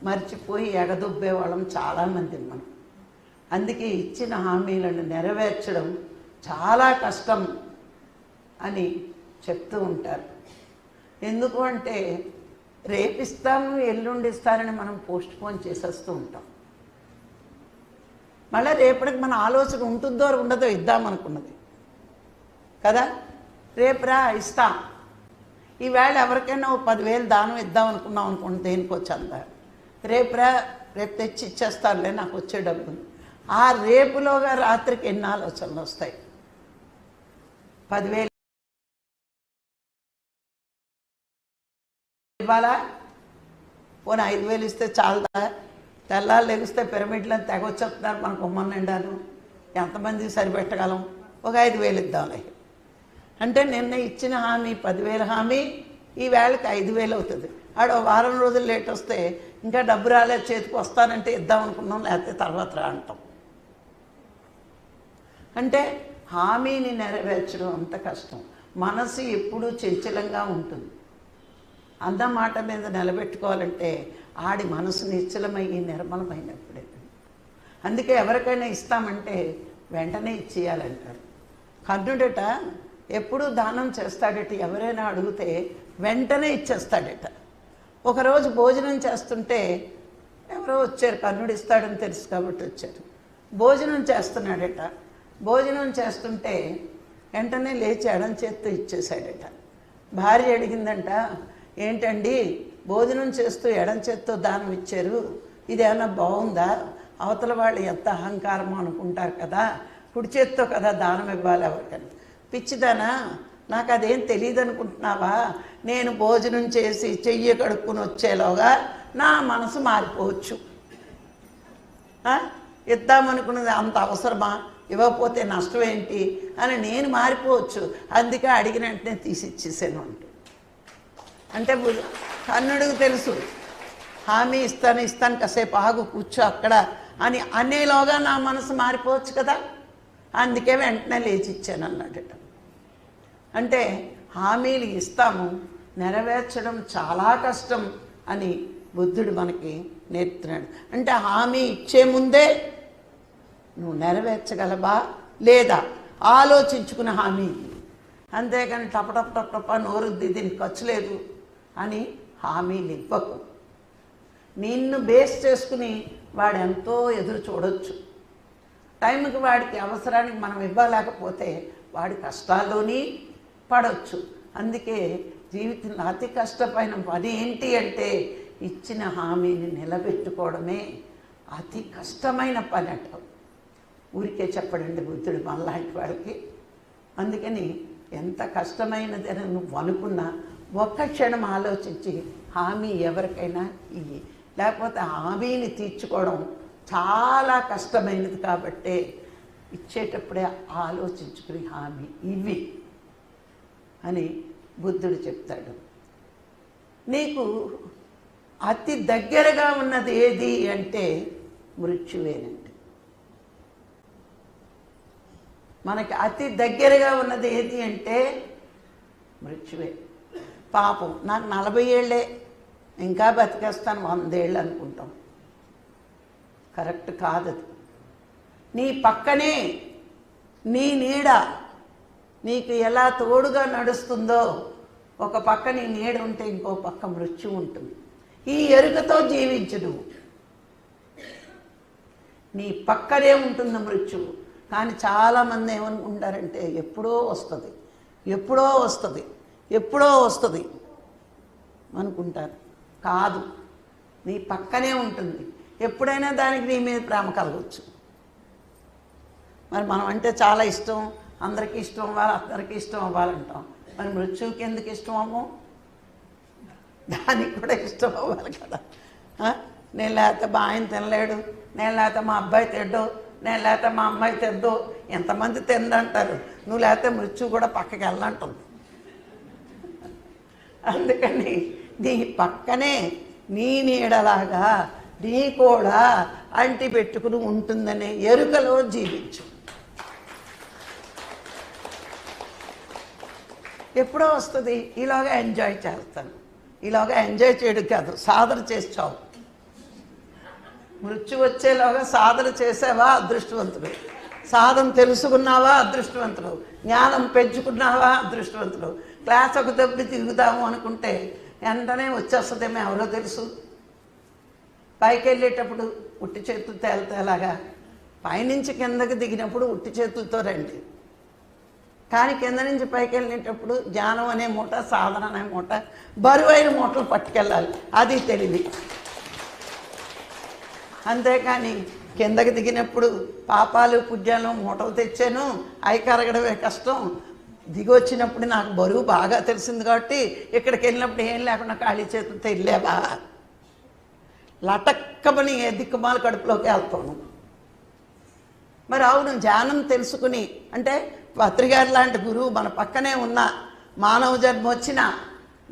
మర్చిపోయి ఎగదొబ్బేవాళ్ళం చాలామంది మనం. అందుకే ఇచ్చిన హామీలను నెరవేర్చడం చాలా కష్టం అని చెప్తూ ఉంటారు. ఎందుకు అంటే, రేపిస్తాను ఎల్లుండి ఇస్తానని మనం పోస్ట్ పోన్ చేసేస్తూ ఉంటాం. మళ్ళీ రేపటికి మన ఆలోచన ఉంటుందో ఉండదో ఇద్దామనుకున్నది కదా, రేపురా ఇస్తాం. ఈవేళ ఎవరికైనా 10,000 దానం ఇద్దాం అనుకున్నాం అనుకోండి, దేనికో చందా, రేపు తెచ్చి ఇచ్చేస్తానులే నాకు వచ్చే డబ్బులు. ఆ రేపులోగా రాత్రికి ఎన్ని ఆలోచనలు వస్తాయి. 10,000 ఇవ్వాలా, పోనీ 5,000 ఇస్తే చాలదా? తెల్లారు లెగిస్తే పిరమిడ్లను తెగొచ్చేస్తున్నారు మనకు ఉమ్మని నిండాను, ఎంతమందికి సరిపెట్టగలం? ఒక 5,000 ఇద్దాంలే అంటే, నిన్న ఇచ్చిన హామీ 10,000 హామీ ఈ వేళకి 5,000 అవుతుంది. ఆడ వారం రోజులు లేట్ వస్తే ఇంకా డబ్బు రాలేదు చేతికి, వస్తానంటే ఇద్దాం అనుకున్నాం, లేకపోతే తర్వాత రా అంటాం. అంటే హామీని నెరవేర్చడం అంత కష్టం. మనసు ఎప్పుడూ చంచలంగా ఉంటుంది. అన్న మాట మీద నిలబెట్టుకోవాలంటే ఆడి మనసు నిశ్చలమయ్యి నిర్మలమైనప్పుడే. అందుకే ఎవరికైనా ఇస్తామంటే వెంటనే ఇచ్చేయాలంటారు. కర్ణుడట ఎప్పుడూ దానం చేస్తాడట, ఎవరైనా అడిగితే వెంటనే ఇచ్చేస్తాడట. ఒకరోజు భోజనం చేస్తుంటే ఎవరో వచ్చారు, కర్ణుడు ఇస్తాడని తెలుసు కాబట్టి వచ్చారు. భోజనం చేస్తున్నాడట. భోజనం చేస్తుంటే వెంటనే లేచి ఎడం చేత్తో ఇచ్చేశాడట. భార్య అడిగిందంట, ఏంటండి భోజనం చేస్తూ ఎడం చేత్తో దానం ఇచ్చారు, ఇదేమన్నా బాగుందా? అవతల వాళ్ళు ఎంత అహంకారమో అనుకుంటారు కదా, కుడి చేత్తో కదా దానం ఇవ్వాలి ఎవరికని. పిచ్చిదానా, నాకు అదేం తెలియదు అనుకుంటున్నావా? నేను భోజనం చేసి చెయ్యి కడుక్కుని వచ్చేలోగా నా మనసు మారిపోవచ్చు. ఇద్దామనుకున్నది అంత అవసరమా? ఇవ్వకపోతే నష్టం ఏంటి అని నేను మారిపోవచ్చు. అందుకే అడిగిన వెంటనే తీసి ఇచ్చేసాను అంటే కర్ణుడికి తెలుసు, హామీ ఇస్తాను కాసేపు ఆగు కూర్చో అక్కడ అని అనేలోగా నా మనసు మారిపోవచ్చు కదా, అందుకే వెంటనే లేచి ఇచ్చాను అన్నాడట. అంటే హామీలు ఇస్తాము, నెరవేర్చడం చాలా కష్టం అని బుద్ధుడు మనకి నేర్పుతున్నాడు. అంటే హామీ ఇచ్చే ముందే నువ్వు నెరవేర్చగలవా లేదా ఆలోచించుకున్న హామీ. అంతేకాని టప నోరుద్ది దీనికి ఖర్చు లేదు అని హామీలు ఇవ్వకు. నిన్ను బేస్ చేసుకుని వాడు ఎంతో ఎదురు చూడొచ్చు. టైంకి వాడికి అవసరానికి మనం ఇవ్వలేకపోతే వాడి కష్టాల్లోని పడవచ్చు. అందుకే జీవితంలో అతి కష్టమైన పని ఏంటి అంటే ఇచ్చిన హామీని నిలబెట్టుకోవడమే అతి కష్టమైన పని అట. ఊరికే చెప్పడండి బుద్ధుడు మనలాంటి వాడికి. అందుకని ఎంత కష్టమైనదని నువ్వు అనుకున్నా ఒక్క క్షణం ఆలోచించి హామీ ఎవరికైనా ఇయ్యి. లేకపోతే హామీని తీర్చుకోవడం చాలా కష్టమైనది కాబట్టే ఇచ్చేటప్పుడే ఆలోచించుకుని హామీ ఇవి అని బుద్ధుడు చెప్తాడు. నీకు అతి దగ్గరగా ఉన్నది ఏది అంటే మృత్యువేనండి. మనకి అతి దగ్గరగా ఉన్నది ఏది అంటే మృత్యువే. పాపం నాకు 40 ఏళ్ళే, ఇంకా బతికేస్తాను 100 ఏళ్ళు అనుకుంటాం. కరెక్ట్ కాదు అది. నీ పక్కనే నీ నీడ నీకు ఎలా తోడుగా నడుస్తుందో, ఒక పక్క నీ నీడ ఉంటే ఇంకో పక్క మృత్యు ఉంటుంది. ఈ ఎరుకతో జీవించు నువ్వు. నీ పక్కనే ఉంటుంది మృత్యువు. కానీ చాలామంది ఏమనుకుంటారంటే ఎప్పుడో వస్తుంది, ఎప్పుడో వస్తుంది, ఎప్పుడో వస్తుంది అనుకుంటారు. కాదు, నీ పక్కనే ఉంటుంది. ఎప్పుడైనా దానికి నీ మీద ప్రేమ కలగవచ్చు. మరి మనం అంటే చాలా ఇష్టం, అందరికీ ఇష్టం అవ్వాలి, అందరికీ ఇష్టం అవ్వాలంటాం. మరి మృత్యువుకి ఎందుకు ఇష్టం అమ్మో? దానికి కూడా ఇష్టం అవ్వాలి కదా. నేను లేకపోతే మా ఆయన తినలేడు, నేను లేకపోతే మా అబ్బాయి తిడ్డు, నేను లేకపోతే మా అమ్మాయి తిద్దు, ఎంతమంది తిందంటారు. నువ్వు లేకపోతే మృత్యువు కూడా పక్కకి వెళ్ళంటుంది. అందుకని నీ పక్కనే నీ నీడలాగా నీ కూడా అంటి పెట్టుకుని ఉంటుందనే ఎరుకలో జీవించు. ఎప్పుడో వస్తుంది, ఈలోగా ఎంజాయ్ చేస్తాను. ఈలోగా ఎంజాయ్ చేయడం కాదు, సాధన చేస్తావు. మృత్యు వచ్చేలోగా సాధన చేసావా అదృష్టవంతుడు. సాధన తెలుసుకున్నావా అదృష్టవంతుడు. జ్ఞానం పెంచుకున్నావా అదృష్టవంతుడు. క్లాస్ ఒక దెబ్బి తిరుగుదాము అనుకుంటే వెంటనే వచ్చేస్తుందేమో ఎవరో తెలుసు. పైకి వెళ్ళేటప్పుడు ఉట్టి చేతులతో వెళ్తేలాగా, పైనుంచి కిందకి దిగినప్పుడు ఉట్టి చేతులతో రండి. కానీ కింద నుంచి పైకి వెళ్ళేటప్పుడు జ్ఞానం అనే మూట, సాధన అనే మూట, బరువైన మూటలు పట్టుకెళ్ళాలి. అది తెలివి. అంతేకాని కిందకి దిగినప్పుడు పాపాలు పుణ్యాలు మూటలు తెచ్చాను, అవి కరగడమే కష్టం. దిగి వచ్చినప్పుడు నాకు బరువు బాగా తెలిసింది కాబట్టి ఇక్కడికి వెళ్ళినప్పుడు ఏం లేకుండా ఖాళీ చేతులతో వెళ్ళావా, లటక్కమని ఏ దిక్కుమాల కడుపులోకి వెళ్తాను. మరి అవును, జ్ఞానం తెలుసుకుని అంటే పత్రికారు లాంటి గురువు మన పక్కనే ఉన్న మానవ జన్మ వచ్చినా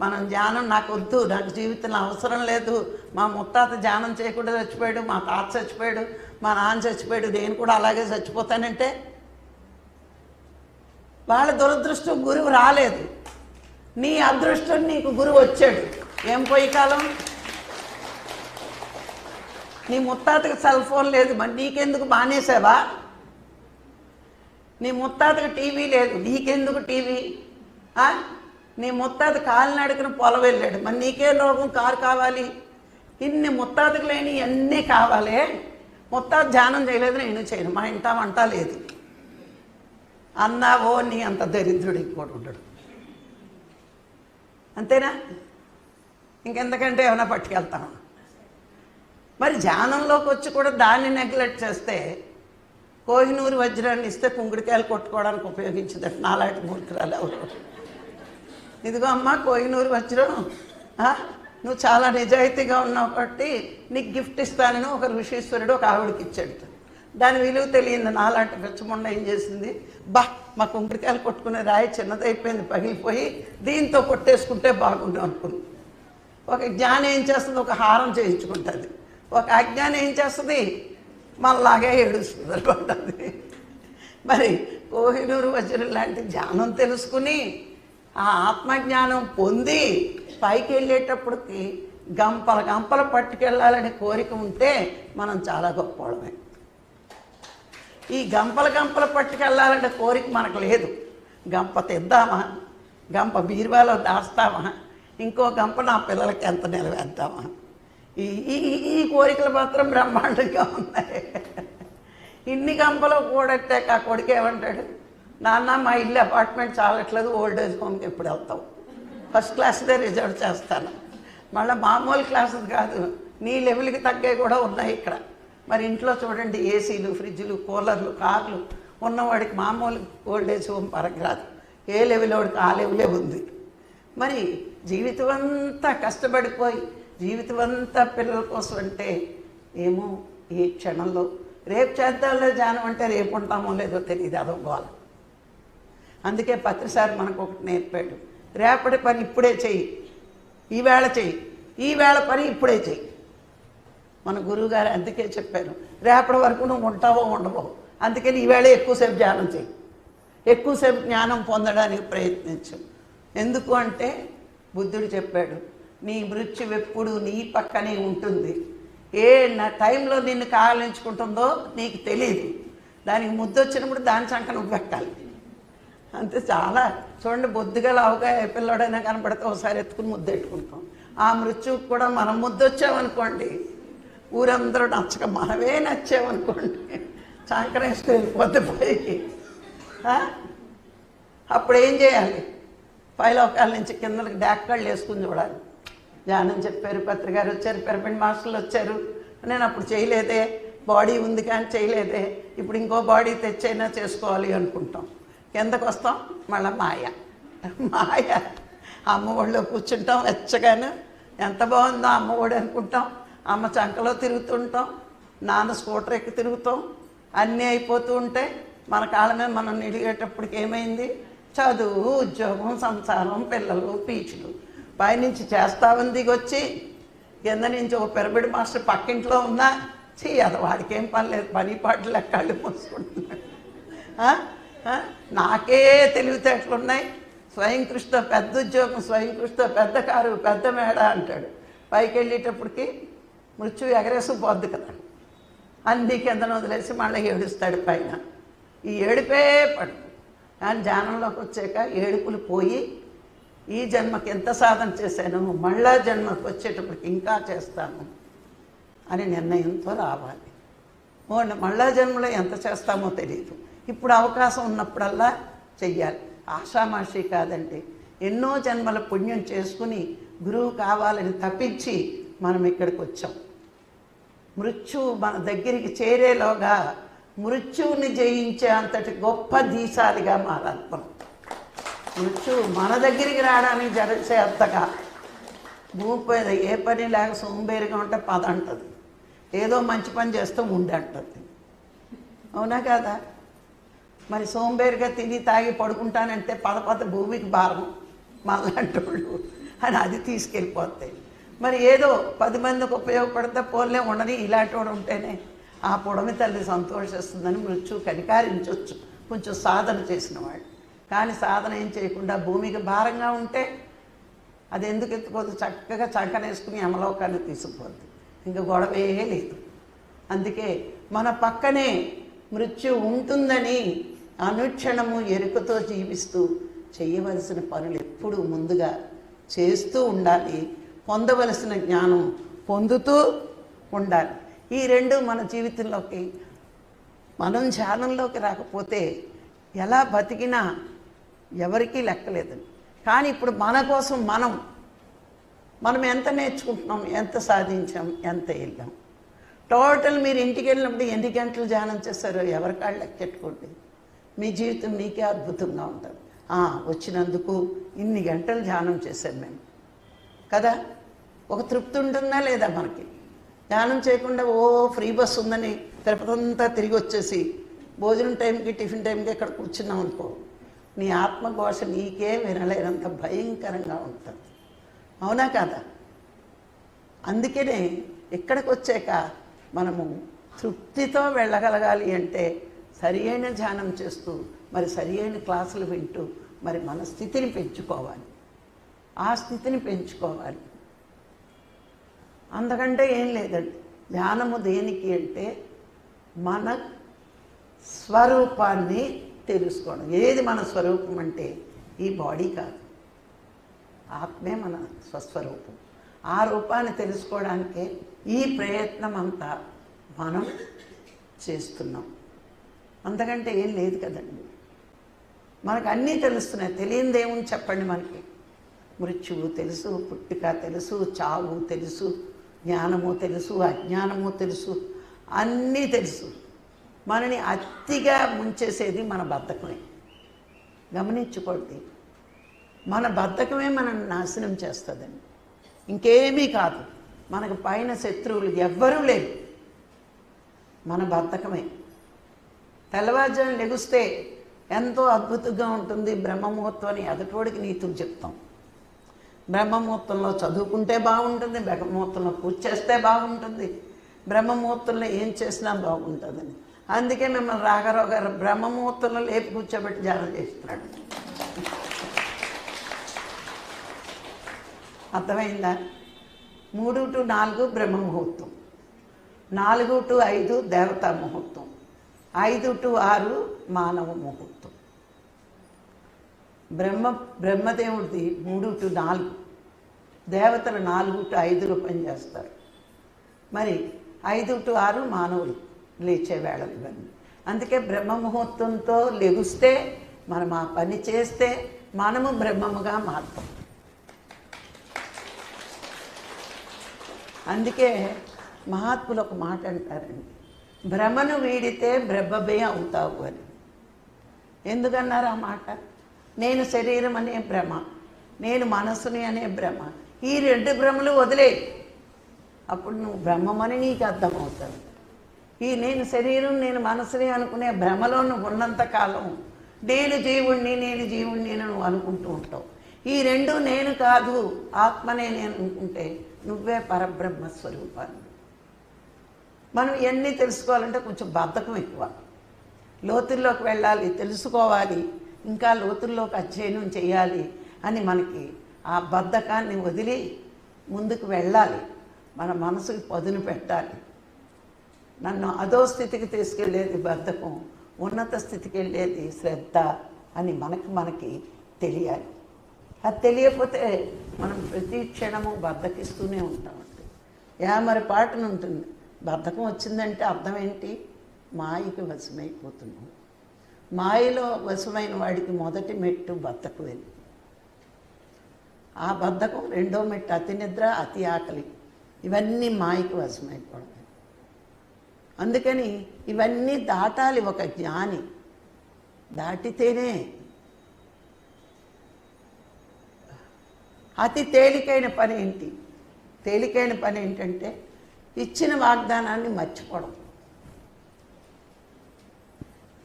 మనం జ్ఞానం నాకు వద్దు, నాకు జీవితంలో అవసరం లేదు, మా ముత్తాత ధ్యానం చేయకుండా చచ్చిపోయాడు, మా తాత చచ్చిపోయాడు, మా నాన్న చచ్చిపోయాడు, నేను కూడా అలాగే చచ్చిపోతానంటే వాళ్ళ దురదృష్టం గురువు రాలేదు. నీ అదృష్టం నీకు గురువు వచ్చాడు. ఏం పోయి కాలం? నీ ముత్తాతకి సెల్ ఫోన్ లేదు, మరి నీకెందుకు మానేసావా? నీ ముత్తాతకి టీవీ లేదు, నీకెందుకు టీవీ? నీ ముత్తాత కాలినడకన పొలం వెళ్ళాడు, మరి నీకే లోకం కారు కావాలి? ఇన్ని ముత్తాతకు లేని అన్నీ కావాలి. ముత్తాత ధ్యానం చేయలేదు, నేను చేయను, మా ఇంట వంట లేదు అన్నావో నీ అంత దరిద్రుడు ఇంకోటి ఉండడు. అంతేనా? ఇంకెంతకంటే ఏమైనా పట్టుకెళ్తాను. మరి ధ్యానంలోకి వచ్చి కూడా దాన్ని నెగ్లెక్ట్ చేస్తే, కోహినూరు వజ్రాన్ని ఇస్తే కుంకుడికాయలు కొట్టుకోవడానికి ఉపయోగించిందట నాలాంటి మూర్ఖురాలు ఎవరు. ఇదిగో అమ్మ కోహినూరు వజ్రం, నువ్వు చాలా నిజాయితీగా ఉన్నావు కాబట్టి నీకు గిఫ్ట్ ఇస్తానని ఒక ఋషీశ్వరుడు ఒక ఆవిడకి ఇచ్చాడు. దాని విలువ తెలియదు. నాలాంటి పిచ్చముండ ఏం చేసింది, మా కుంకుడికాయలు కొట్టుకునే రాయి చిన్నదైపోయింది, పగిలిపోయి దీంతో కొట్టేసుకుంటే బాగుండు అనుకుంది. ఒక జ్ఞానం ఏం చేస్తుంది, ఒక హారం చేయించుకుంటుంది. ఒక అజ్ఞానం ఏం చేస్తుంది, మనలాగే ఏడుస్తుంది అనుకుంటుంది. మరి కోహినూరు వజ్రం లాంటి జ్ఞానం తెలుసుకుని ఆ ఆత్మజ్ఞానం పొంది పైకి వెళ్ళేటప్పటికి గంపల గంపలు పట్టుకెళ్ళాలనే కోరిక ఉంటే మనం చాలా గొప్పవాళ్ళమే. ఈ గంపల గంపలు పట్టుకెళ్ళాలనే కోరిక మనకు లేదు. గంప తెద్దామా, గంప బీరువాలో దాస్తామా, ఇంకో గంప నా పిల్లలకి ఎంత నిలవేద్దామా, ఈ కోరికలు మాత్రం బ్రహ్మాండంగా ఉన్నాయి. ఇన్ని గంపలు కూడట్టాక ఆ కొడుకు ఏమంటాడు, నాన్న మా ఇల్లు అపార్ట్మెంట్ చాలట్లేదు, ఓల్డ్ ఏజ్ హోమ్కి ఎప్పుడు వెళ్తావు, ఫస్ట్ క్లాస్దే రిజర్వ్ చేస్తాను, మళ్ళీ మామూలు క్లాసులు కాదు, నీ లెవెల్కి తగ్గే కూడా ఉన్నాయి ఇక్కడ. మరి ఇంట్లో చూడండి ఏసీలు, ఫ్రిడ్జ్లు, కూలర్లు, కార్లు ఉన్నవాడికి మామూలు ఓల్డ్ ఏజ్ హోమ్ పరగరాదు. ఏ లెవెల్ వాడికి ఆ లెవెలే ఉంది. మరి జీవితం అంతా కష్టపడిపోయి జీవితం అంతా పిల్లల కోసం అంటే ఏమో ఈ క్షణంలో రేపు చేద్దాంలో ధ్యానం అంటే రేపు ఉంటామో లేదో తెలియదు, అదో గోల. అందుకే పత్రిసారి మనకు ఒకటి నేర్పాడు, రేపటి పని ఇప్పుడే చెయ్యి, ఈవేళ చెయ్యి, ఈవేళ పని ఇప్పుడే చెయ్యి. మన గురువుగారు అందుకే చెప్పారు, రేపటి వరకు నువ్వు ఉంటావో ఉండవో, అందుకని ఈవేళ ఎక్కువసేపు ధ్యానం చెయ్యి, ఎక్కువసేపు జ్ఞానం పొందడానికి ప్రయత్నించు. ఎందుకు అంటే బుద్ధుడు చెప్పాడు, నీ మృత్యువు ఎప్పుడు నీ పక్కనే ఉంటుంది. ఏ టైంలో నిన్ను కాలించుకుంటుందో నీకు తెలియదు. దానికి ముద్దు వచ్చినప్పుడు దాని చంక నువ్వు పెట్టాలి. అంతే. చాలా చూడండి, బొద్దుగా లావుగా ఏ పిల్లడైనా కనపడితే ఒకసారి ఎత్తుకుని ముద్దు పెట్టుకుంటాం. ఆ మృత్యువుకి కూడా మనం ముద్దు వచ్చామనుకోండి, ఊరందరూ నచ్చక మనమే నచ్చామనుకోండి, చంకనేసుకుని వెళ్ళిపోతే పైకి. అప్పుడు ఏం చేయాలి? పైలోకాల నుంచి కిందకి డాక్కాళ్ళు వేసుకుని చూడాలి. ధ్యానం చెప్పారు, పత్రికారు వచ్చారు, పిరమిడ్ మాస్టర్లు వచ్చారు, నేను అప్పుడు చేయలేదే, బాడీ ఉంది కానీ చేయలేదే, ఇప్పుడు ఇంకో బాడీ తెచ్చైనా చేసుకోవాలి అనుకుంటాం. కిందకు వస్తాం, మళ్ళీ మాయ. అమ్మఒడిలో కూర్చుంటాం వెచ్చగానే, ఎంత బాగుందో అమ్మఒడి అనుకుంటాం. అమ్మ చంకలో తిరుగుతుంటాం, నాన్న స్కూటర్ ఎక్కి తిరుగుతాం, అన్నీ అయిపోతూ ఉంటాయి. మన కాళ్ళ మీద మనం నిలిగేటప్పటికి ఏమైంది? చదువు, ఉద్యోగం, సంసారం, పిల్లలు, పీచులు. పైనుంచి చేస్తామని దిగొచ్చి కింద నుంచి ఒక పిరమిడ్ మాస్టర్ పక్కింట్లో ఉన్నా అది వాడికి ఏం పని లేదు, పని పాటలు లెక్కళ్ళు మోసుకుంటున్నాడు. నాకే తెలివితేటలున్నాయి, స్వయం కృషితో పెద్ద ఉద్యోగం, స్వయం కృషితో పెద్ద కారు, పెద్ద మేడ అంటాడు. పైకి వెళ్ళేటప్పటికి మృత్యువు ఎగరేసిపోద్ది కదా, అన్నీ కిందను వదిలేసి మళ్ళీ ఏడుస్తాడు పైన. ఈ ఏడుపే పడు. కానీ ధ్యానంలోకి వచ్చాక ఏడుపులు పోయి, ఈ జన్మకి ఎంత సాధన చేశాను, మళ్ళా జన్మకు వచ్చేటప్పటికి ఇంకా చేస్తాను అని నిర్ణయంతో రావాలి. మళ్ళా జన్మలో ఎంత చేస్తామో తెలియదు. ఇప్పుడు అవకాశం ఉన్నప్పుడల్లా చెయ్యాలి. ఆషామాషి కాదండి. ఎన్నో జన్మల పుణ్యం చేసుకుని గురువు కావాలని తప్పించి మనం ఇక్కడికి వచ్చాం. మృత్యువు మన దగ్గరికి చేరేలోగా మృత్యువుని జయించే అంతటి గొప్ప దీశాలిగా మారాలి మనం. మృత్యువు మన దగ్గరికి రావడానికి జరిసే అంతగా భూపేద ఏ పని లేక సోంబేరిగా ఉంటే పద అంటుంది, ఏదో మంచి పని చేస్తూ ఉండి అంటుంది. అవునా కదా? మరి సోంబేరిగా తిని తాగి పడుకుంటానంటే పద భూమికి భారం మనలాంటి వాళ్ళు అని అది తీసుకెళ్ళిపోతాయి. మరి ఏదో 10 మందికి ఉపయోగపడితే పోలే ఉండని ఇలాంటి వాడు ఉంటేనే ఆ పొడమి తల్లి సంతోషిస్తుందని మృత్యువు కనికారించవచ్చు కొంచెం సాధన చేసిన వాడు. కానీ సాధన ఏం చేయకుండా భూమికి భారంగా ఉంటే అది ఎందుకు ఎత్తుకోదు? చక్కగా చంకనేసుకుని యమలోకాన్ని తీసుకుపోద్ది, ఇంకా గొడవే లేదు. అందుకే మన పక్కనే మృత్యు ఉంటుందని అనుక్షణము ఎరుకతో జీవిస్తూ చేయవలసిన పనులు ఎప్పుడూ ముందుగా చేస్తూ ఉండాలి. పొందవలసిన జ్ఞానం పొందుతూ ఉండాలి. ఈ రెండు మన జీవితంలోకి, మనం ధ్యానంలోకి రాకపోతే ఎలా బతికినా ఎవరికీ లెక్కలేదండి. కానీ ఇప్పుడు మన కోసం మనం ఎంత నేర్చుకుంటున్నాం, ఎంత సాధించాం, ఎంత వెళ్ళాం. టోటల్ మీరు ఇంటికి వెళ్ళినప్పుడు ఎన్ని గంటలు ధ్యానం చేస్తారో ఎవరి కాళ్ళు లెక్కెట్టుకోండి. మీ జీవితం మీకే అద్భుతంగా ఉంటుంది. వచ్చినందుకు ఇన్ని గంటలు ధ్యానం చేశాను మేము కదా, ఒక తృప్తి ఉంటుందా లేదా? మనకి ధ్యానం చేయకుండా ఫ్రీ బస్ ఉందని తిరుపతి అంతా తిరిగి వచ్చేసి భోజనం టైంకి టిఫిన్ టైంకి ఇక్కడ కూర్చున్నాం అనుకో, నీ ఆత్మఘోష నీకే వినలేనంత భయంకరంగా ఉంటుంది. అవునా కాదా? అందుకనే ఇక్కడికి వచ్చాక మనము తృప్తితో వెళ్ళగలగాలి అంటే సరి అయిన ధ్యానం చేస్తూ, మరి సరి అయిన క్లాసులు వింటూ, మరి మన స్థితిని పెంచుకోవాలి. ఆ స్థితిని పెంచుకోవాలి. అందుకంటే ఏం లేదండి. ధ్యానము దేనికి అంటే మన స్వరూపాన్ని తెలుసుకోవడం. ఏది మన స్వరూపం అంటే ఈ బాడీ కాదు, ఆత్మే మన స్వస్వరూపం. ఆ రూపాన్ని తెలుసుకోవడానికే ఈ ప్రయత్నం అంతా మనం చేస్తున్నాం. అంతకంటే ఏం లేదు కదండి. మనకు అన్నీ తెలుస్తున్నాయి, తెలియనిదేముంది చెప్పండి? మనకి మృత్యువు తెలుసు, పుట్టుక తెలుసు, చావు తెలుసు, జ్ఞానము తెలుసు, అజ్ఞానము తెలుసు, అన్నీ తెలుసు. మనని అతిగా ముంచేసేది మన బద్ధకమే. గమనించుకోండి, మన బద్ధకమే మనల్ని నాశనం చేస్తుందండి, ఇంకేమీ కాదు. మనకు పైన శత్రువులు ఎవ్వరూ లేరు, మన బద్ధకమే. తెల్లవారుజామున లెగుస్తే ఎంతో అద్భుతంగా ఉంటుంది బ్రహ్మముహూర్తం అని ఎదుటోడికి నీతులు చెప్తాం. బ్రహ్మముహూర్తంలో చదువుకుంటే బాగుంటుంది, బ్రహ్మముహూర్తంలో పూజ చేస్తే బాగుంటుంది, బ్రహ్మముహూర్తంలో ఏం చేసినా బాగుంటుందని. అందుకే మిమ్మల్ని రాఘరావు గారు బ్రహ్మముహూర్తంలో లేపి కూర్చోబెట్టి ధ్యానం చేస్తున్నాడు. అర్థమైందా? 3 to 4 బ్రహ్మముహూర్తం, 4 to 5 దేవతా ముహూర్తం, 5 to 6 మానవ ముహూర్తం. బ్రహ్మదేవుడిది 3 to 4, దేవతలు 4 to 5 పనిచేస్తారు. మరి 5 to 6 మానవులు లేచే వేళలు ఇవన్నీ. అందుకే బ్రహ్మ ముహూర్తంతో లెగుస్తే మనం ఆ పని చేస్తే మనము బ్రహ్మముగా మారుతాం. అందుకే మహాత్ములు ఒక మాట అంటారండి, భ్రమను వీడితే బ్రహ్మమే అవుతావు అని. ఎందుకన్నారు ఆ మాట? నేను శరీరం అనే భ్రమ, నేను మనసుని అనే భ్రమ, ఈ 2 భ్రమలు వదిలే, అప్పుడు నువ్వు బ్రహ్మమని నీకు అర్థమవుతుంది. ఈ నేను శరీరం నేను మనసుని అనుకునే భ్రమలో నువ్వు ఉన్నంతకాలం నేను జీవుణ్ణి అని నువ్వు అనుకుంటూ ఉంటావు. ఈ 2 నేను కాదు, ఆత్మనే నేను అనుకుంటే నువ్వే పరబ్రహ్మ స్వరూపాన్ని. మనం ఇవన్నీ తెలుసుకోవాలంటే కొంచెం బద్ధకం ఎక్కువ. లోతుల్లోకి వెళ్ళాలి, తెలుసుకోవాలి, ఇంకా లోతుల్లోకి అధ్యయనం చేయాలి అని మనకి ఆ బద్ధకాన్ని వదిలి ముందుకు వెళ్ళాలి. మన మనసుకి పదును పెట్టాలి. నన్ను అదో స్థితికి తీసుకెళ్ళేది బద్ధకం, ఉన్నత స్థితికి వెళ్ళేది శ్రద్ధ అని మనకి తెలియాలి. అది తెలియకపోతే మనం ప్రతి క్షణము బద్ధకిస్తూనే ఉంటామండి. యామరి పాటను ఉంటుంది, బద్ధకం వచ్చిందంటే అర్థం ఏంటి? మాయకి వశమైపోతున్నాం. మాయలో వశమైన వాడికి మొదటి మెట్టు బద్ధకమే. ఆ బద్ధకం 2వ మెట్టు అతి నిద్ర, అతి ఆకలి, ఇవన్నీ మాయకి వశమైపోవడం. అందుకని ఇవన్నీ దాటాలి ఒక జ్ఞాని. దాటితేనే అతి తేలికైన పని ఏంటి? తేలికైన పని ఏంటంటే ఇచ్చిన వాగ్దానాన్ని మర్చిపోవడం.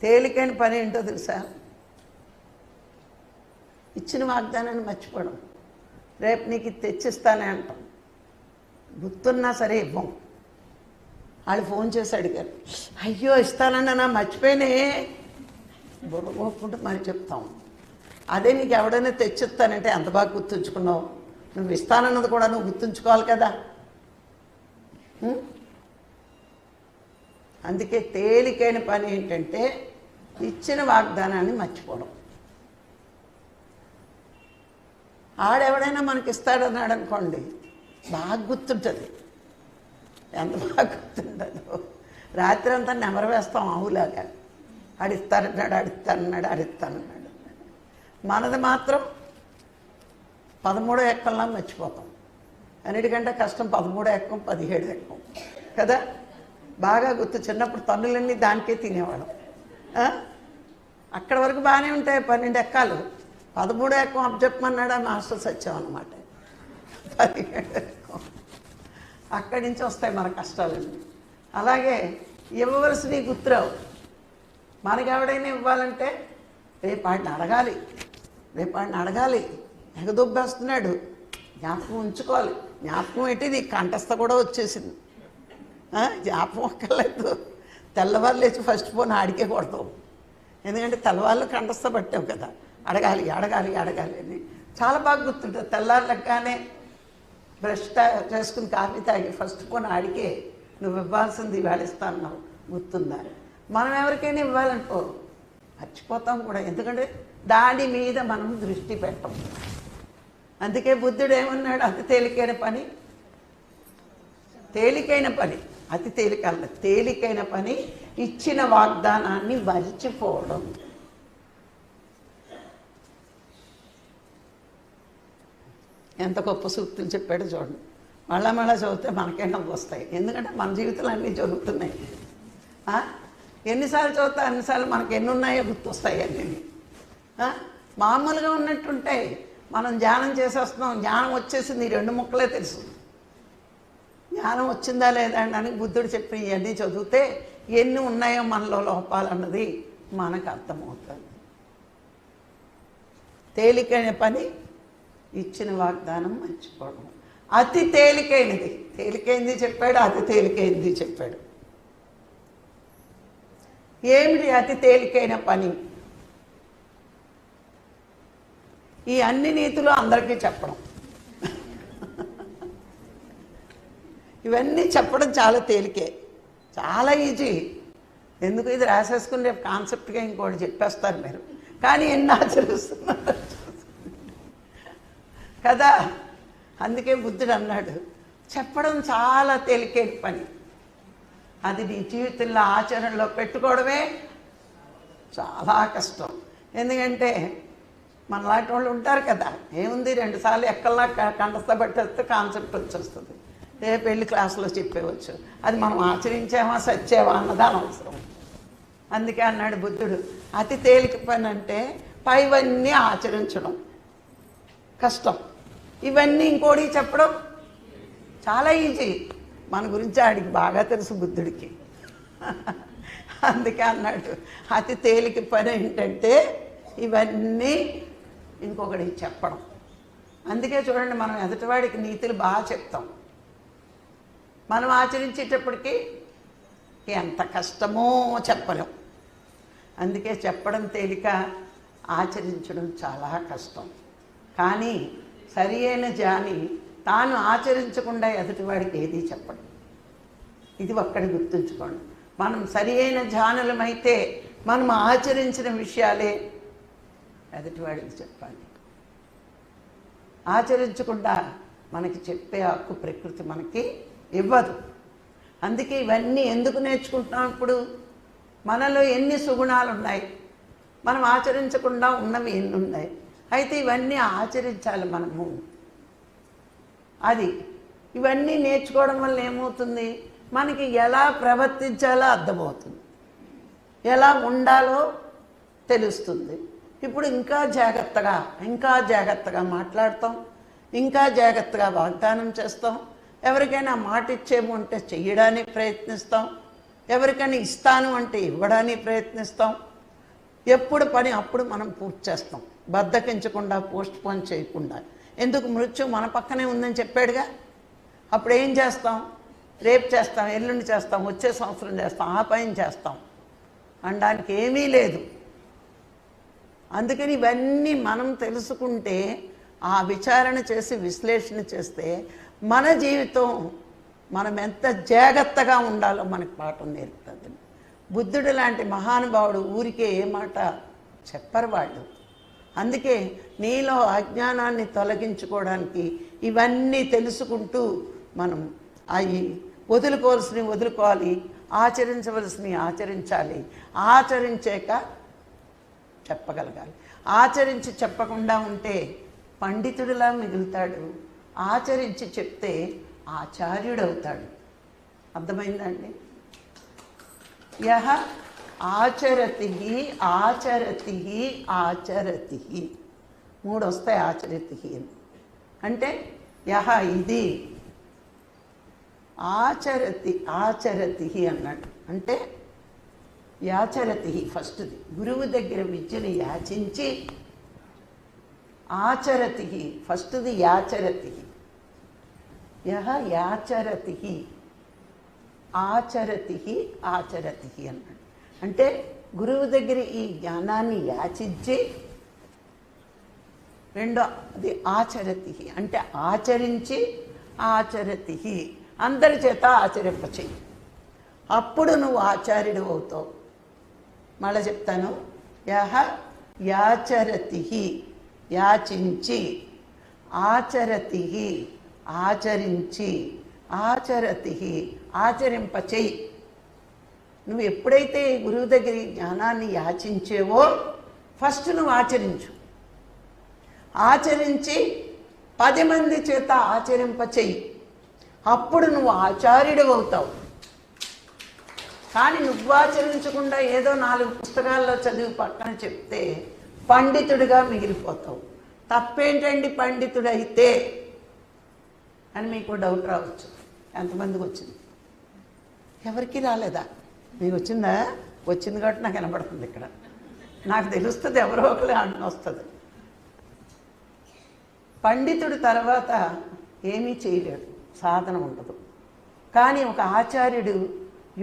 తేలికైన పని ఏంటో తెలుసా? ఇచ్చిన వాగ్దానాన్ని మర్చిపోవడం. రేపు నీకు ఇది తెచ్చిస్తానే అంటాం, గుర్తున్నా సరే ఇవ్వం. వాళ్ళు ఫోన్ చేసి అడిగారు, అయ్యో ఇస్తానన్నా నా మర్చిపోయినే, బుర్రపోకుండా మరి చెప్తాం. అదే నీకు ఎవడైనా తెచ్చిస్తానంటే ఎంత బాగా గుర్తుంచుకున్నావు, నువ్వు ఇస్తానన్నది కూడా నువ్వు గుర్తుంచుకోవాలి కదా. అందుకే తేలికైన పని ఏంటంటే ఇచ్చిన వాగ్దానాన్ని మర్చిపోవడం. ఆడెవడైనా మనకి ఇస్తాడన్నాడు అనుకోండి, బాగా గుర్తుంటుంది. ఎంత బాగా గుర్తుంటుందో. రాత్రి అంతా నెమరు వేస్తాం ఆవులాగా, ఆడిస్తానన్నాడు. మనది మాత్రం 13వ ఎక్కంలా మర్చిపోతాం. అన్నిటికంటే కష్టం 13వ ఎక్కం, 17వ ఎక్కం కదా. బాగా గుర్తు. చిన్నప్పుడు తన్నులన్నీ దానికే తినేవాళ్ళం. అక్కడి వరకు బాగానే ఉంటాయి 12 ఎక్కాలు. 13వ ఎక్కం అప్పచెప్పమన్నాడు మాస్టర్ సత్యం అన్నమాట. 17వ ఎక్కం అక్కడి నుంచి వస్తాయి మన కష్టాలన్నీ. అలాగే ఇవ్వవలసినవి గుర్తురావు. మనకి ఎవడైనా ఇవ్వాలంటే రేపు వాడిని అడగాలి, ఎగదొబ్బేస్తున్నాడు, జ్ఞాపకం ఉంచుకోవాలి. జ్ఞాపకం ఏంటి, నీకు కంఠస్థ కూడా వచ్చేసింది. జ్ఞాపకం అక్కర్లేదు, తెల్లవారు లేచి ఫస్ట్ ఫోన్ ఆడికే కొడతావు. ఎందుకంటే తెల్లవాళ్ళు కంఠస్థ పట్టావు కదా, అడగాలి అని చాలా బాగా గుర్తుంటుంది. తెల్లారు లెక్కనే బ్రష్ చేసుకుని కాఫీ తాగి ఫస్ట్ ఫోన్ ఆడికే నువ్వు ఇవ్వాల్సింది ఇవాళ ఇస్తాన్నావు, గుర్తుందా? మనం ఎవరికైనా ఇవ్వాలనుకో మర్చిపోతాం కూడా, ఎందుకంటే దాని మీద మనం దృష్టి పెట్టం. అందుకే బుద్ధుడు ఏమన్నాడు, అతి తేలికైన పని అతి తేలికైన పని ఇచ్చిన వాగ్దానాన్ని మరిచిపోవడం. ఎంత గొప్ప సూక్తులు చెప్పాడు చూడండి. మళ్ళా చదివితే మనకే నవ్వు వస్తాయి. ఎందుకంటే మన జీవితంలో అన్నీ జరుగుతున్నాయి. ఎన్నిసార్లు చదువుతా అన్నిసార్లు మనకు ఎన్ని ఉన్నాయో గుర్తొస్తాయి అన్నీ. మామూలుగా ఉన్నట్టుంటాయి. మనం ధ్యానం చేసేస్తున్నాం, జ్ఞానం వచ్చేసింది, 2 ముక్కలే తెలుసు. జ్ఞానం వచ్చిందా లేదా అని బుద్ధుడు చెప్పి ఇవన్నీ చదివితే ఎన్ని ఉన్నాయో మనలో లోపాలన్నది మనకు అర్థమవుతుంది. తేలికైన పని ఇచ్చిన వాగ్దానం మర్చిపోవడం. అతి తేలికైంది చెప్పాడు, అతి తేలికైంది చెప్పాడు. ఏమిటి అతి తేలికైన పని? ఈ అన్ని నీతులు అందరికీ చెప్పడం. ఇవన్నీ చెప్పడం చాలా తేలికే, చాలా ఈజీ. ఎందుకు ఇది రాసేసుకుని రేపు కాన్సెప్ట్గా ఇంకోటి చెప్పేస్తారు మీరు, కానీ ఎన్ని ఆచరిస్తున్నారు కదా. అందుకే బుద్ధుడు అన్నాడు, చెప్పడం చాలా తేలికే పని, అది నీ జీవితంలో ఆచరణలో పెట్టుకోవడమే చాలా కష్టం. ఎందుకంటే మనలాంటి వాళ్ళు ఉంటారు కదా, ఏముంది 2 సార్లు ఎక్కల్లా కంఠస్థ పట్టేస్తే కాన్సెప్ట్ వచ్చేస్తుంది, ఏ పెళ్లి క్లాసులో చెప్పేవచ్చు. అది మనం ఆచరించామా సచ్చామా అన్నదాని అవసరం. అందుకే అన్నాడు బుద్ధుడు, అతి తేలిక పని అంటే పైవన్నీ ఆచరించడం కష్టం, ఇవన్నీ ఇంకోటి చెప్పడం చాలా ఈజీ. మన గురించి ఆడికి బాగా తెలుసు బుద్ధుడికి. అందుకే అన్నాడు అతి తేలిక పని ఏంటంటే ఇవన్నీ ఇంకొకటికి చెప్పడం. అందుకే చూడండి, మనం ఎదుటివాడికి నీతులు బాగా చెప్తాం, మనం ఆచరించేటప్పటికి ఎంత కష్టమో చెప్పలేం. అందుకే చెప్పడం తేలిక, ఆచరించడం చాలా కష్టం. కానీ సరి అయిన జాని తాను ఆచరించకుండా ఎదుటివాడికి ఏది చెప్పడం, ఇది ఒక్కటి గుర్తుంచుకోండి. మనం సరి అయిన ధ్యానులమైతే మనం ఆచరించిన విషయాలే ఎదుటివాడికి చెప్పాలి. ఆచరించకుండా మనకి చెప్పే హక్కు ప్రకృతి మనకి ఇవ్వదు. అందుకే ఇవన్నీ ఎందుకు నేర్చుకుంటున్నాం? ఇప్పుడు మనలో ఎన్ని సుగుణాలు ఉన్నాయి, మనం ఆచరించకుండా ఉన్నవి ఎన్ని ఉన్నాయి. అయితే ఇవన్నీ ఆచరించాలి మనము. అది ఇవన్నీ నేర్చుకోవడం వల్ల ఏమవుతుంది, మనకి ఎలా ప్రవర్తించాలో అర్థమవుతుంది, ఎలా ఉండాలో తెలుస్తుంది. ఇప్పుడు ఇంకా జాగ్రత్తగా మాట్లాడతాం, ఇంకా జాగ్రత్తగా వాగ్దానం చేస్తాం. ఎవరికైనా మాట ఇచ్చేమో అంటే చెయ్యడానికి ప్రయత్నిస్తాం, ఎవరికైనా ఇస్తాను అంటే ఇవ్వడానికి ప్రయత్నిస్తాం. ఎప్పుడు పని అప్పుడు మనం పూర్తి చేస్తాం, బద్దకించకుండా, పోస్ట్ పోన్ చేయకుండా. ఎందుకు? మృత్యు మన పక్కనే ఉందని చెప్పాడుగా. అప్పుడు ఏం చేస్తాం? రేపు చేస్తాం, ఎల్లుండి చేస్తాం, వచ్చే సంవత్సరం చేస్తాం, ఆ పైన చేస్తాం అనడానికి ఏమీ లేదు. అందుకని ఇవన్నీ మనం తెలుసుకుంటే, ఆ విచారణ చేసి విశ్లేషణ చేస్తే మన జీవితం మనం ఎంత జాగ్రత్తగా ఉండాలో మనకు పాఠం నేర్పుతుంది. బుద్ధుడు లాంటి మహానుభావుడు ఊరికే ఏ మాట చెప్పరు వాళ్ళు. అందుకే నీలో అజ్ఞానాన్ని తొలగించుకోవడానికి ఇవన్నీ తెలుసుకుంటూ మనం అవి వదులుకోవాల్సినవి వదులుకోవాలి, ఆచరించవలసినవి ఆచరించాలి. ఆచరించాక చెప్పగలగాలి. ఆచరించి చెప్పకుండా ఉంటే పండితుడిలా మిగులుతాడు, ఆచరించి చెప్తే ఆచార్యుడవుతాడు. అర్థమైందండి? యహ ఆచరతి ఆచరతి ఆచరతి, 3 వస్తాయి ఆచరతి అంటే. యహ ఇది, ఆచరతి అన్నాడు అంటే యాచరతి ఫస్ట్ది, గురువు దగ్గర విద్యను యాచించి. ఆచరతి ఫస్ట్ది యాచరతి. యహ యాచరతి ఆచరతి అన్నాడు అంటే గురువు దగ్గర ఈ జ్ఞానాన్ని యాచించి. రెండోది ఆచరతి అంటే ఆచరించి. ఆచరతి అందరి చేత ఆచరింపచేయి, అప్పుడు నువ్వు ఆచార్యుడు అవుతావు. మళ్ళీ చెప్తాను. యహ యాచరతి యాచించి, ఆచరతి ఆచరించి, ఆచరతి ఆచరింపచేయి. నువ్వు ఎప్పుడైతే గురువు దగ్గర జ్ఞానాన్ని యాచించేవో ఫస్ట్ నువ్వు ఆచరించు. ఆచరించి 10 మంది చేత ఆచరింపచేయి, అప్పుడు నువ్వు ఆచార్యుడు అవుతావు. కానీ నువ్వు ఆచరించకుండా ఏదో 4 పుస్తకాల్లో చదివి పక్కన చెప్తే పండితుడిగా మిగిలిపోతావు. తప్పేంటండి పండితుడైతే అని మీకు డౌట్ రావచ్చు. ఎంతమందికి వచ్చింది? ఎవరికి రాలేదా? మీకు వచ్చిందా? వచ్చింది కాబట్టి నాకు వినపడుతుంది. ఇక్కడ నాకు తెలుస్తుంది, ఎవరో ఒకరు అన్న వస్తుంది. పండితుడి తర్వాత ఏమీ చేయలేడు, సాధన ఉండదు. కానీ ఒక ఆచార్యుడు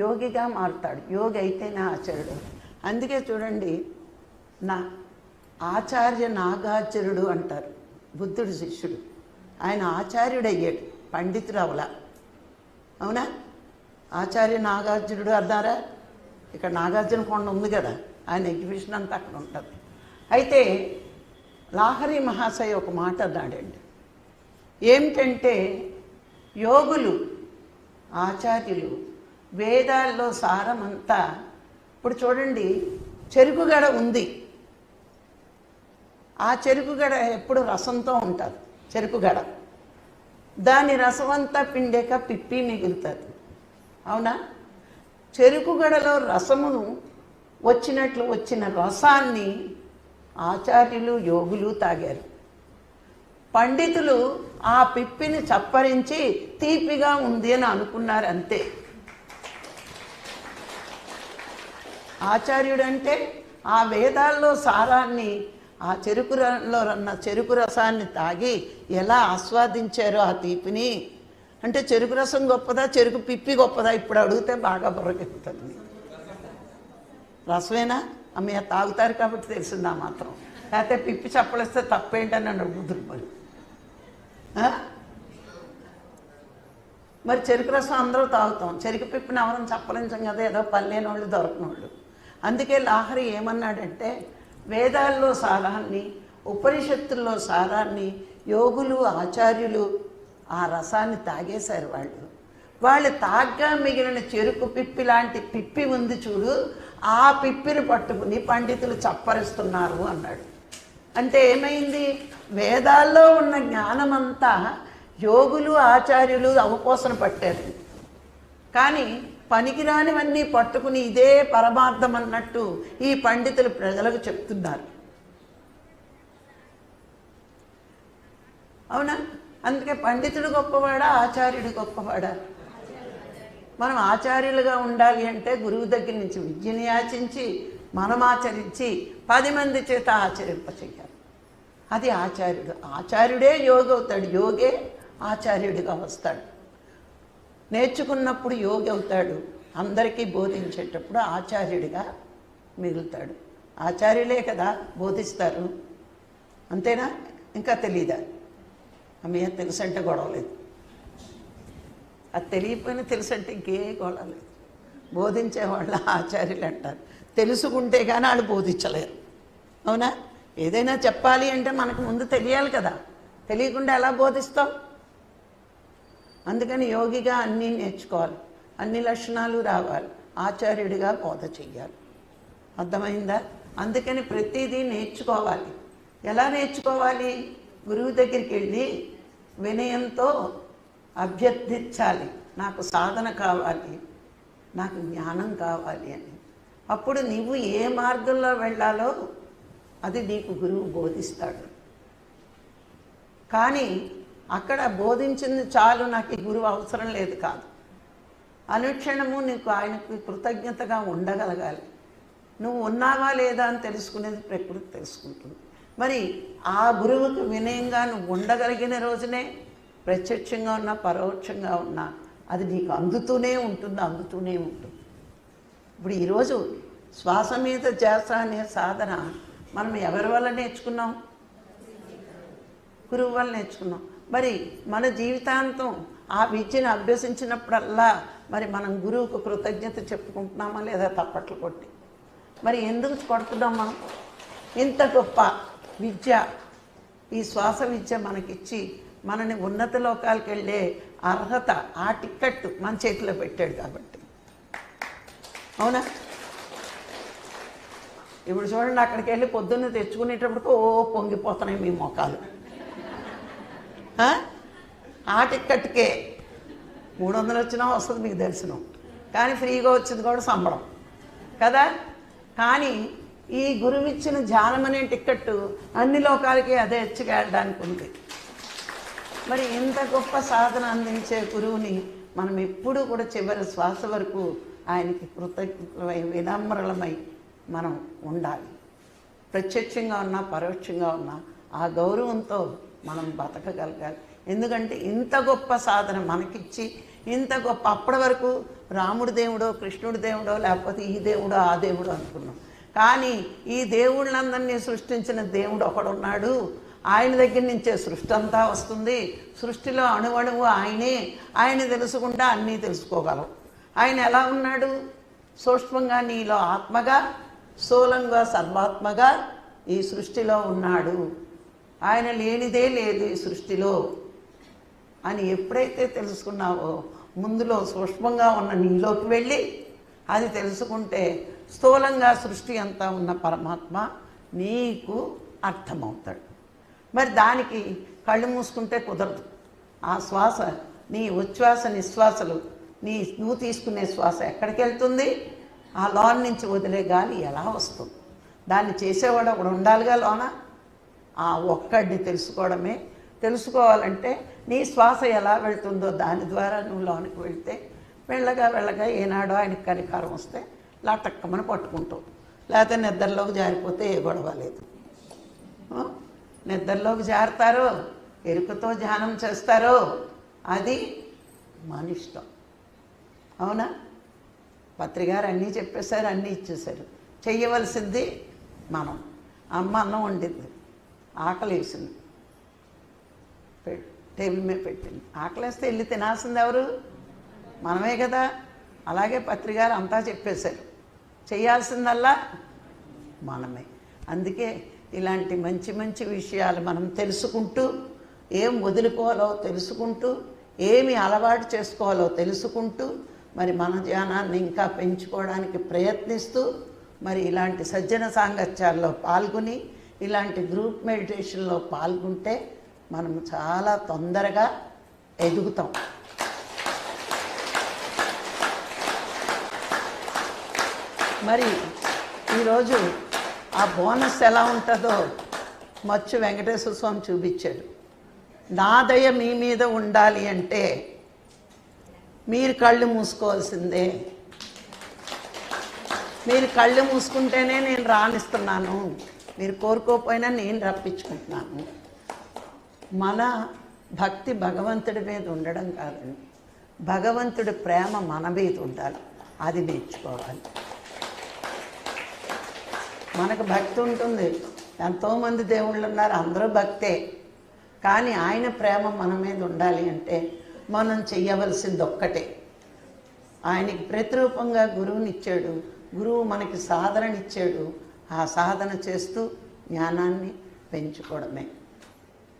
యోగిగా మారుతాడు. యోగి అయితేనే ఆచార్యుడు. అందుకే చూడండి, ఆచార్య నాగార్జునుడు అంటారు, బుద్ధుడు శిష్యుడు. ఆయన ఆచార్యుడు అయ్యాడు, పండితుడు అవలా. అవునా? ఆచార్య నాగార్జునుడు అన్నారా? ఇక్కడ నాగార్జున కొండ ఉంది కదా, ఆయన ఎగ్జిబిషన్ అంతా అక్కడ ఉంటుంది. అయితే లాహరి మహాశయ ఒక మాట అన్నాడండి, ఏమిటంటే యోగులు ఆచార్యులు వేదాల్లో సారమంతా, ఇప్పుడు చూడండి చెరుకుగడ ఉంది, ఆ చెరుకుగడ ఎప్పుడు రసంతో ఉంటుంది. చెరుకుగడ దాని రసమంతా పిండాక పిప్పి మిగులుతుంది, అవునా? చెరుకుగడలో రసమును వచ్చినట్లు వచ్చిన రసాన్ని ఆచార్యులు యోగులు తాగారు. పండితులు ఆ పిప్పిని చప్పరించి తీపిగా ఉంది అని అనుకున్నారు, అంతే. ఆచార్యుడంటే ఆ వేదాల్లో సారాన్ని, ఆ చెరుకులో ఉన్న చెరుకు రసాన్ని తాగి ఎలా ఆస్వాదించారో ఆ తీపిని. అంటే చెరుకు రసం గొప్పదా, చెరుకు పిప్పి గొప్పదా? ఇప్పుడు అడిగితే బాగా బుర్రకెక్కుతుంది. రసమేనా అమ్మయ్య తాగుతారు కాబట్టి తెలిసిందా మాత్రం, లేకపోతే పిప్పి చప్పలిస్తే తప్పేంటని నన్ను అడుగుతున్నారు. మరి చెరుకు రసం అందరూ తాగుతాం, చెరుకు పిప్పిని ఎవరైనా చప్పలించం కదా, ఏదో పల్లెని వాళ్ళు దొరకనోళ్ళు. అందుకే లాహరి ఏమన్నాడంటే వేదాల్లో సారాన్ని, ఉపనిషత్తుల్లో సారాన్ని యోగులు ఆచార్యులు ఆ రసాన్ని తాగేశారు. వాళ్ళు తాగ్గా మిగిలిన చెరుకు పిప్పి లాంటి పిప్పి ఉంది చూడు, ఆ పిప్పిని పట్టుకుని పండితులు చప్పరిస్తున్నారు అన్నాడు. అంటే ఏమైంది, వేదాల్లో ఉన్న జ్ఞానమంతా యోగులు ఆచార్యులు అవపోసన పట్టారు. కానీ పనికిరానివన్నీ పట్టుకుని ఇదే పరమార్థం అన్నట్టు ఈ పండితులు ప్రజలకు చెప్తున్నారు, అవునా? అందుకే పండితుడు గొప్పవాడా, ఆచార్యుడు గొప్పవాడా? మనం ఆచార్యులుగా ఉండాలి అంటే గురువు దగ్గర నుంచి విద్యని ఆచించి మనం ఆచరించి 10 మంది చేత ఆచరింపచేయాలి. అది ఆచార్యుడు. ఆచార్యుడే యోగి అవుతాడు, యోగే ఆచార్యుడిగా వస్తాడు. నేర్చుకున్నప్పుడు యోగి అవుతాడు, అందరికీ బోధించేటప్పుడు ఆచార్యుడిగా మిగులుతాడు. ఆచార్యులే కదా బోధిస్తారు, అంతేనా? ఇంకా తెలీదా? అమ్మయ్య తెలుసంటే గొడవలేదు, అది తెలియకపోయినా తెలుసంటే ఇంకే గొడవ లేదు. బోధించే వాళ్ళ ఆచార్యులు అంటారు. తెలుసుకుంటే కానీ వాళ్ళు బోధించలేరు, అవునా? ఏదైనా చెప్పాలి అంటే మనకు ముందు తెలియాలి కదా, తెలియకుండా ఎలా బోధిస్తాం? అందుకని యోగిగా అన్నీ నేర్చుకోవాలి, అన్ని లక్షణాలు రావాలి, ఆచార్యుడిగా బోధ చెయ్యాలి. అర్థమైందా? అందుకని ప్రతిదీ నేర్చుకోవాలి. ఎలా నేర్చుకోవాలి? గురువు దగ్గరికి వెళ్ళి వినయంతో అభ్యర్థించాలి, నాకు సాధన కావాలి, నాకు జ్ఞానం కావాలి అని. అప్పుడు నీవు ఏ మార్గంలో వెళ్ళాలో అది నీకు గురువు బోధిస్తాడు. కానీ అక్కడ బోధించింది చాలు, నాకు ఈ గురువు అవసరం లేదు కాదు. అనుక్షణము నీకు ఆయనకు కృతజ్ఞతగా ఉండగలగాలి. నువ్వు ఉన్నావా లేదా అని తెలుసుకునేది ప్రకృతి తెలుసుకుంటుంది. మరి ఆ గురువుకు వినయంగా నువ్వు ఉండగలిగిన రోజునే ప్రత్యక్షంగా ఉన్నా పరోక్షంగా ఉన్నా అది నీకు అందుతూనే ఉంటుంది. ఇప్పుడు ఈరోజు శ్వాస మీద ధ్యాస అనే సాధన మనం ఎవరి వల్ల నేర్చుకున్నాం? గురువు వల్ల నేర్చుకున్నాం. మరి మన జీవితాంతం ఆ విద్యను అభ్యసించినప్పుడల్లా మరి మనం గురువుకు కృతజ్ఞత చెప్పుకుంటున్నామా లేదా? తప్పట్లు కొట్టి. మరి ఎందుకు కొడుతున్నాం మనం? ఇంత గొప్ప విద్య, ఈ శ్వాస విద్య మనకిచ్చి మనని ఉన్నత లోకాలకు వెళ్ళే అర్హత, ఆ టిక్కెట్ మన చేతిలో పెట్టాడు కాబట్టి, అవునా? ఇప్పుడు చూడండి, అక్కడికి వెళ్ళి పొద్దున్న తెచ్చుకునేటప్పటికి పొంగిపోతున్నాయి మీ మొఖాలు. ఆ టిక్కెట్కే 300 వచ్చినా వస్తుంది మీకు తెలుసును, కానీ ఫ్రీగా వచ్చింది కూడా సంబడం కదా. కానీ ఈ గురువిచ్చిన ధ్యానం అనే టిక్కెట్టు అన్ని లోకాలకి అదే ఎచ్చుకెళ్ళడానికి ఉంది. మరి ఇంత గొప్ప సాధన అందించే గురువుని మనం ఎప్పుడూ కూడా చివరి శ్వాస వరకు ఆయనకి కృతజ్ఞతమై వినమ్రలమై మనం ఉండాలి. ప్రత్యక్షంగా ఉన్నా పరోక్షంగా ఉన్నా ఆ గౌరవంతో మనం బతకగలగాలి. ఎందుకంటే ఇంత గొప్ప సాధన మనకిచ్చి, ఇంత గొప్ప, అప్పటి వరకు రాముడి దేవుడో కృష్ణుడి దేవుడో లేకపోతే ఈ దేవుడో ఆ దేవుడో అనుకున్నాం. కానీ ఈ దేవుళ్ళందరినీ సృష్టించిన దేవుడు ఒకడున్నాడు, ఆయన దగ్గర నుంచే సృష్టి అంతా వస్తుంది. సృష్టిలో అణువణువు ఆయనే. ఆయన తెలుసుకుంటే అన్నీ తెలుసుకోగలం. ఆయన ఎలా ఉన్నాడు? సూక్ష్మంగా నీలో ఆత్మగా, స్థూలంగా సర్వాత్మగా ఈ సృష్టిలో ఉన్నాడు. ఆయన లేనిదే లేదు ఈ సృష్టిలో అని ఎప్పుడైతే తెలుసుకున్నావో, ముందులో సూక్ష్మంగా ఉన్న నీలోకి వెళ్ళి అది తెలుసుకుంటే స్థూలంగా సృష్టి అంతా ఉన్న పరమాత్మ నీకు అర్థమవుతాడు. మరి దానికి కళ్ళు మూసుకుంటే కుదరదు. ఆ శ్వాస, నీ ఉచ్ఛ్వాస నిశ్వాసలు, నువ్వు తీసుకునే శ్వాస ఎక్కడికి వెళ్తుంది? ఆ లోన్ నుంచి వదిలే గాలి ఎలా వస్తుంది? దాన్ని చేసేవాడు ఒకడు ఉండాలిగా లోన. ఆ ఒక్కడిని తెలుసుకోవడమే. తెలుసుకోవాలంటే నీ శ్వాస ఎలా వెళ్తుందో దాని ద్వారా నువ్వు లోనికి వెళ్తే వెళ్ళగా వెళ్ళగా ఏనాడో ఆయనకి కనికారం వస్తే లాటక్కమని పట్టుకుంటావు. లేకపోతే నిద్రలోకి జారిపోతే ఏ గొడవ లేదు. నిద్రలోకి జారుతారో, ఎరుకతో ధ్యానం చేస్తారో అది మన ఇష్టం. అవునా? పత్రికారు అన్నీ చెప్పేశారు, అన్నీ ఇచ్చేశారు. చెయ్యవలసింది మనం. అమ్మ అన్నం వండింది, ఆకలి వేసింది, టేబుల్ మీద పెట్టింది. ఆకలిస్తే వెళ్ళి తినాల్సింది ఎవరు? మనమే కదా. అలాగే పత్రికారు అంతా చెప్పేశారు, చేయాల్సిందల్లా మనమే. అందుకే ఇలాంటి మంచి మంచి విషయాలు మనం తెలుసుకుంటూ, ఏం వదులుకోవాలో తెలుసుకుంటూ, ఏమి అలవాటు చేసుకోవాలో తెలుసుకుంటూ, మరి మన ధ్యానాన్ని ఇంకా పెంచుకోవడానికి ప్రయత్నిస్తూ, మరి ఇలాంటి సజ్జన సాంగత్యాల్లో పాల్గొని, ఇలాంటి గ్రూప్ మెడిటేషన్లో పాల్గొంటే మనం చాలా తొందరగా ఎదుగుతాం. మరి ఈరోజు ఆ బోనస్ ఎలా ఉంటుందో మచ్చు వెంకటేశ్వర స్వామి చూపించాడు. నా దయ మీ మీద ఉండాలి అంటే మీరు కళ్ళు మూసుకోవాల్సిందే. మీరు కళ్ళు మూసుకుంటేనే నేను రాణిస్తున్నాను, మీరు కోరుకోకపోయినా నేను రప్పించుకుంటున్నాను. మన భక్తి భగవంతుడి మీద ఉండడం కాదండి, భగవంతుడి ప్రేమ మన మీద ఉండాలి. అది నేర్చుకోవాలి. మనకు భక్తి ఉంటుంది, ఎంతోమంది దేవుళ్ళు ఉన్నారు, అందరూ భక్తే. కానీ ఆయన ప్రేమ మన మీద ఉండాలి అంటే మనం చెయ్యవలసింది ఒక్కటే. ఆయనకి ప్రతిరూపంగా గురువునిచ్చాడు, గురువు మనకి సాధననిచ్చాడు. ఆ సాధన చేస్తూ జ్ఞానాన్ని పెంచుకోవడమే.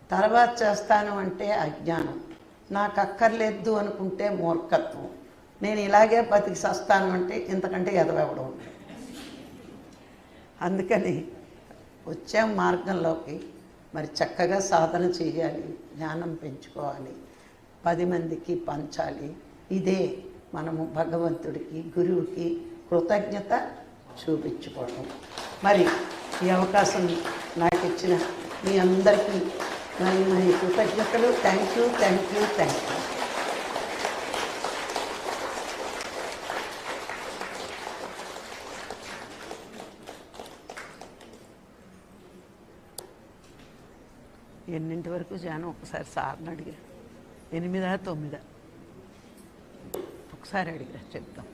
తర్వాత చేస్తాను అంటే అజ్ఞానం, నాకు అక్కర్లేదు అనుకుంటే మూర్ఖత్వం, నేను ఇలాగే బతికి సస్తాను అంటే ఇంతకంటే ఎదవెవడం. అందుకని వచ్చే మార్గంలోకి మరి చక్కగా సాధన చేయాలి, జ్ఞానం పెంచుకోవాలి, 10 మందికి పంచాలి. ఇదే మనము భగవంతుడికి, గురువుకి కృతజ్ఞత చూపించుకోవడం. మరి ఈ అవకాశం నాకు ఇచ్చిన మీ అందరికీ మరి కృతజ్ఞతలు. Thank you, thank you, thank you. ఎన్నింటి వరకు జానం ఒకసారి సార్ని అడిగా, 8, 9 ఒకసారి అడిగా చెప్తాం.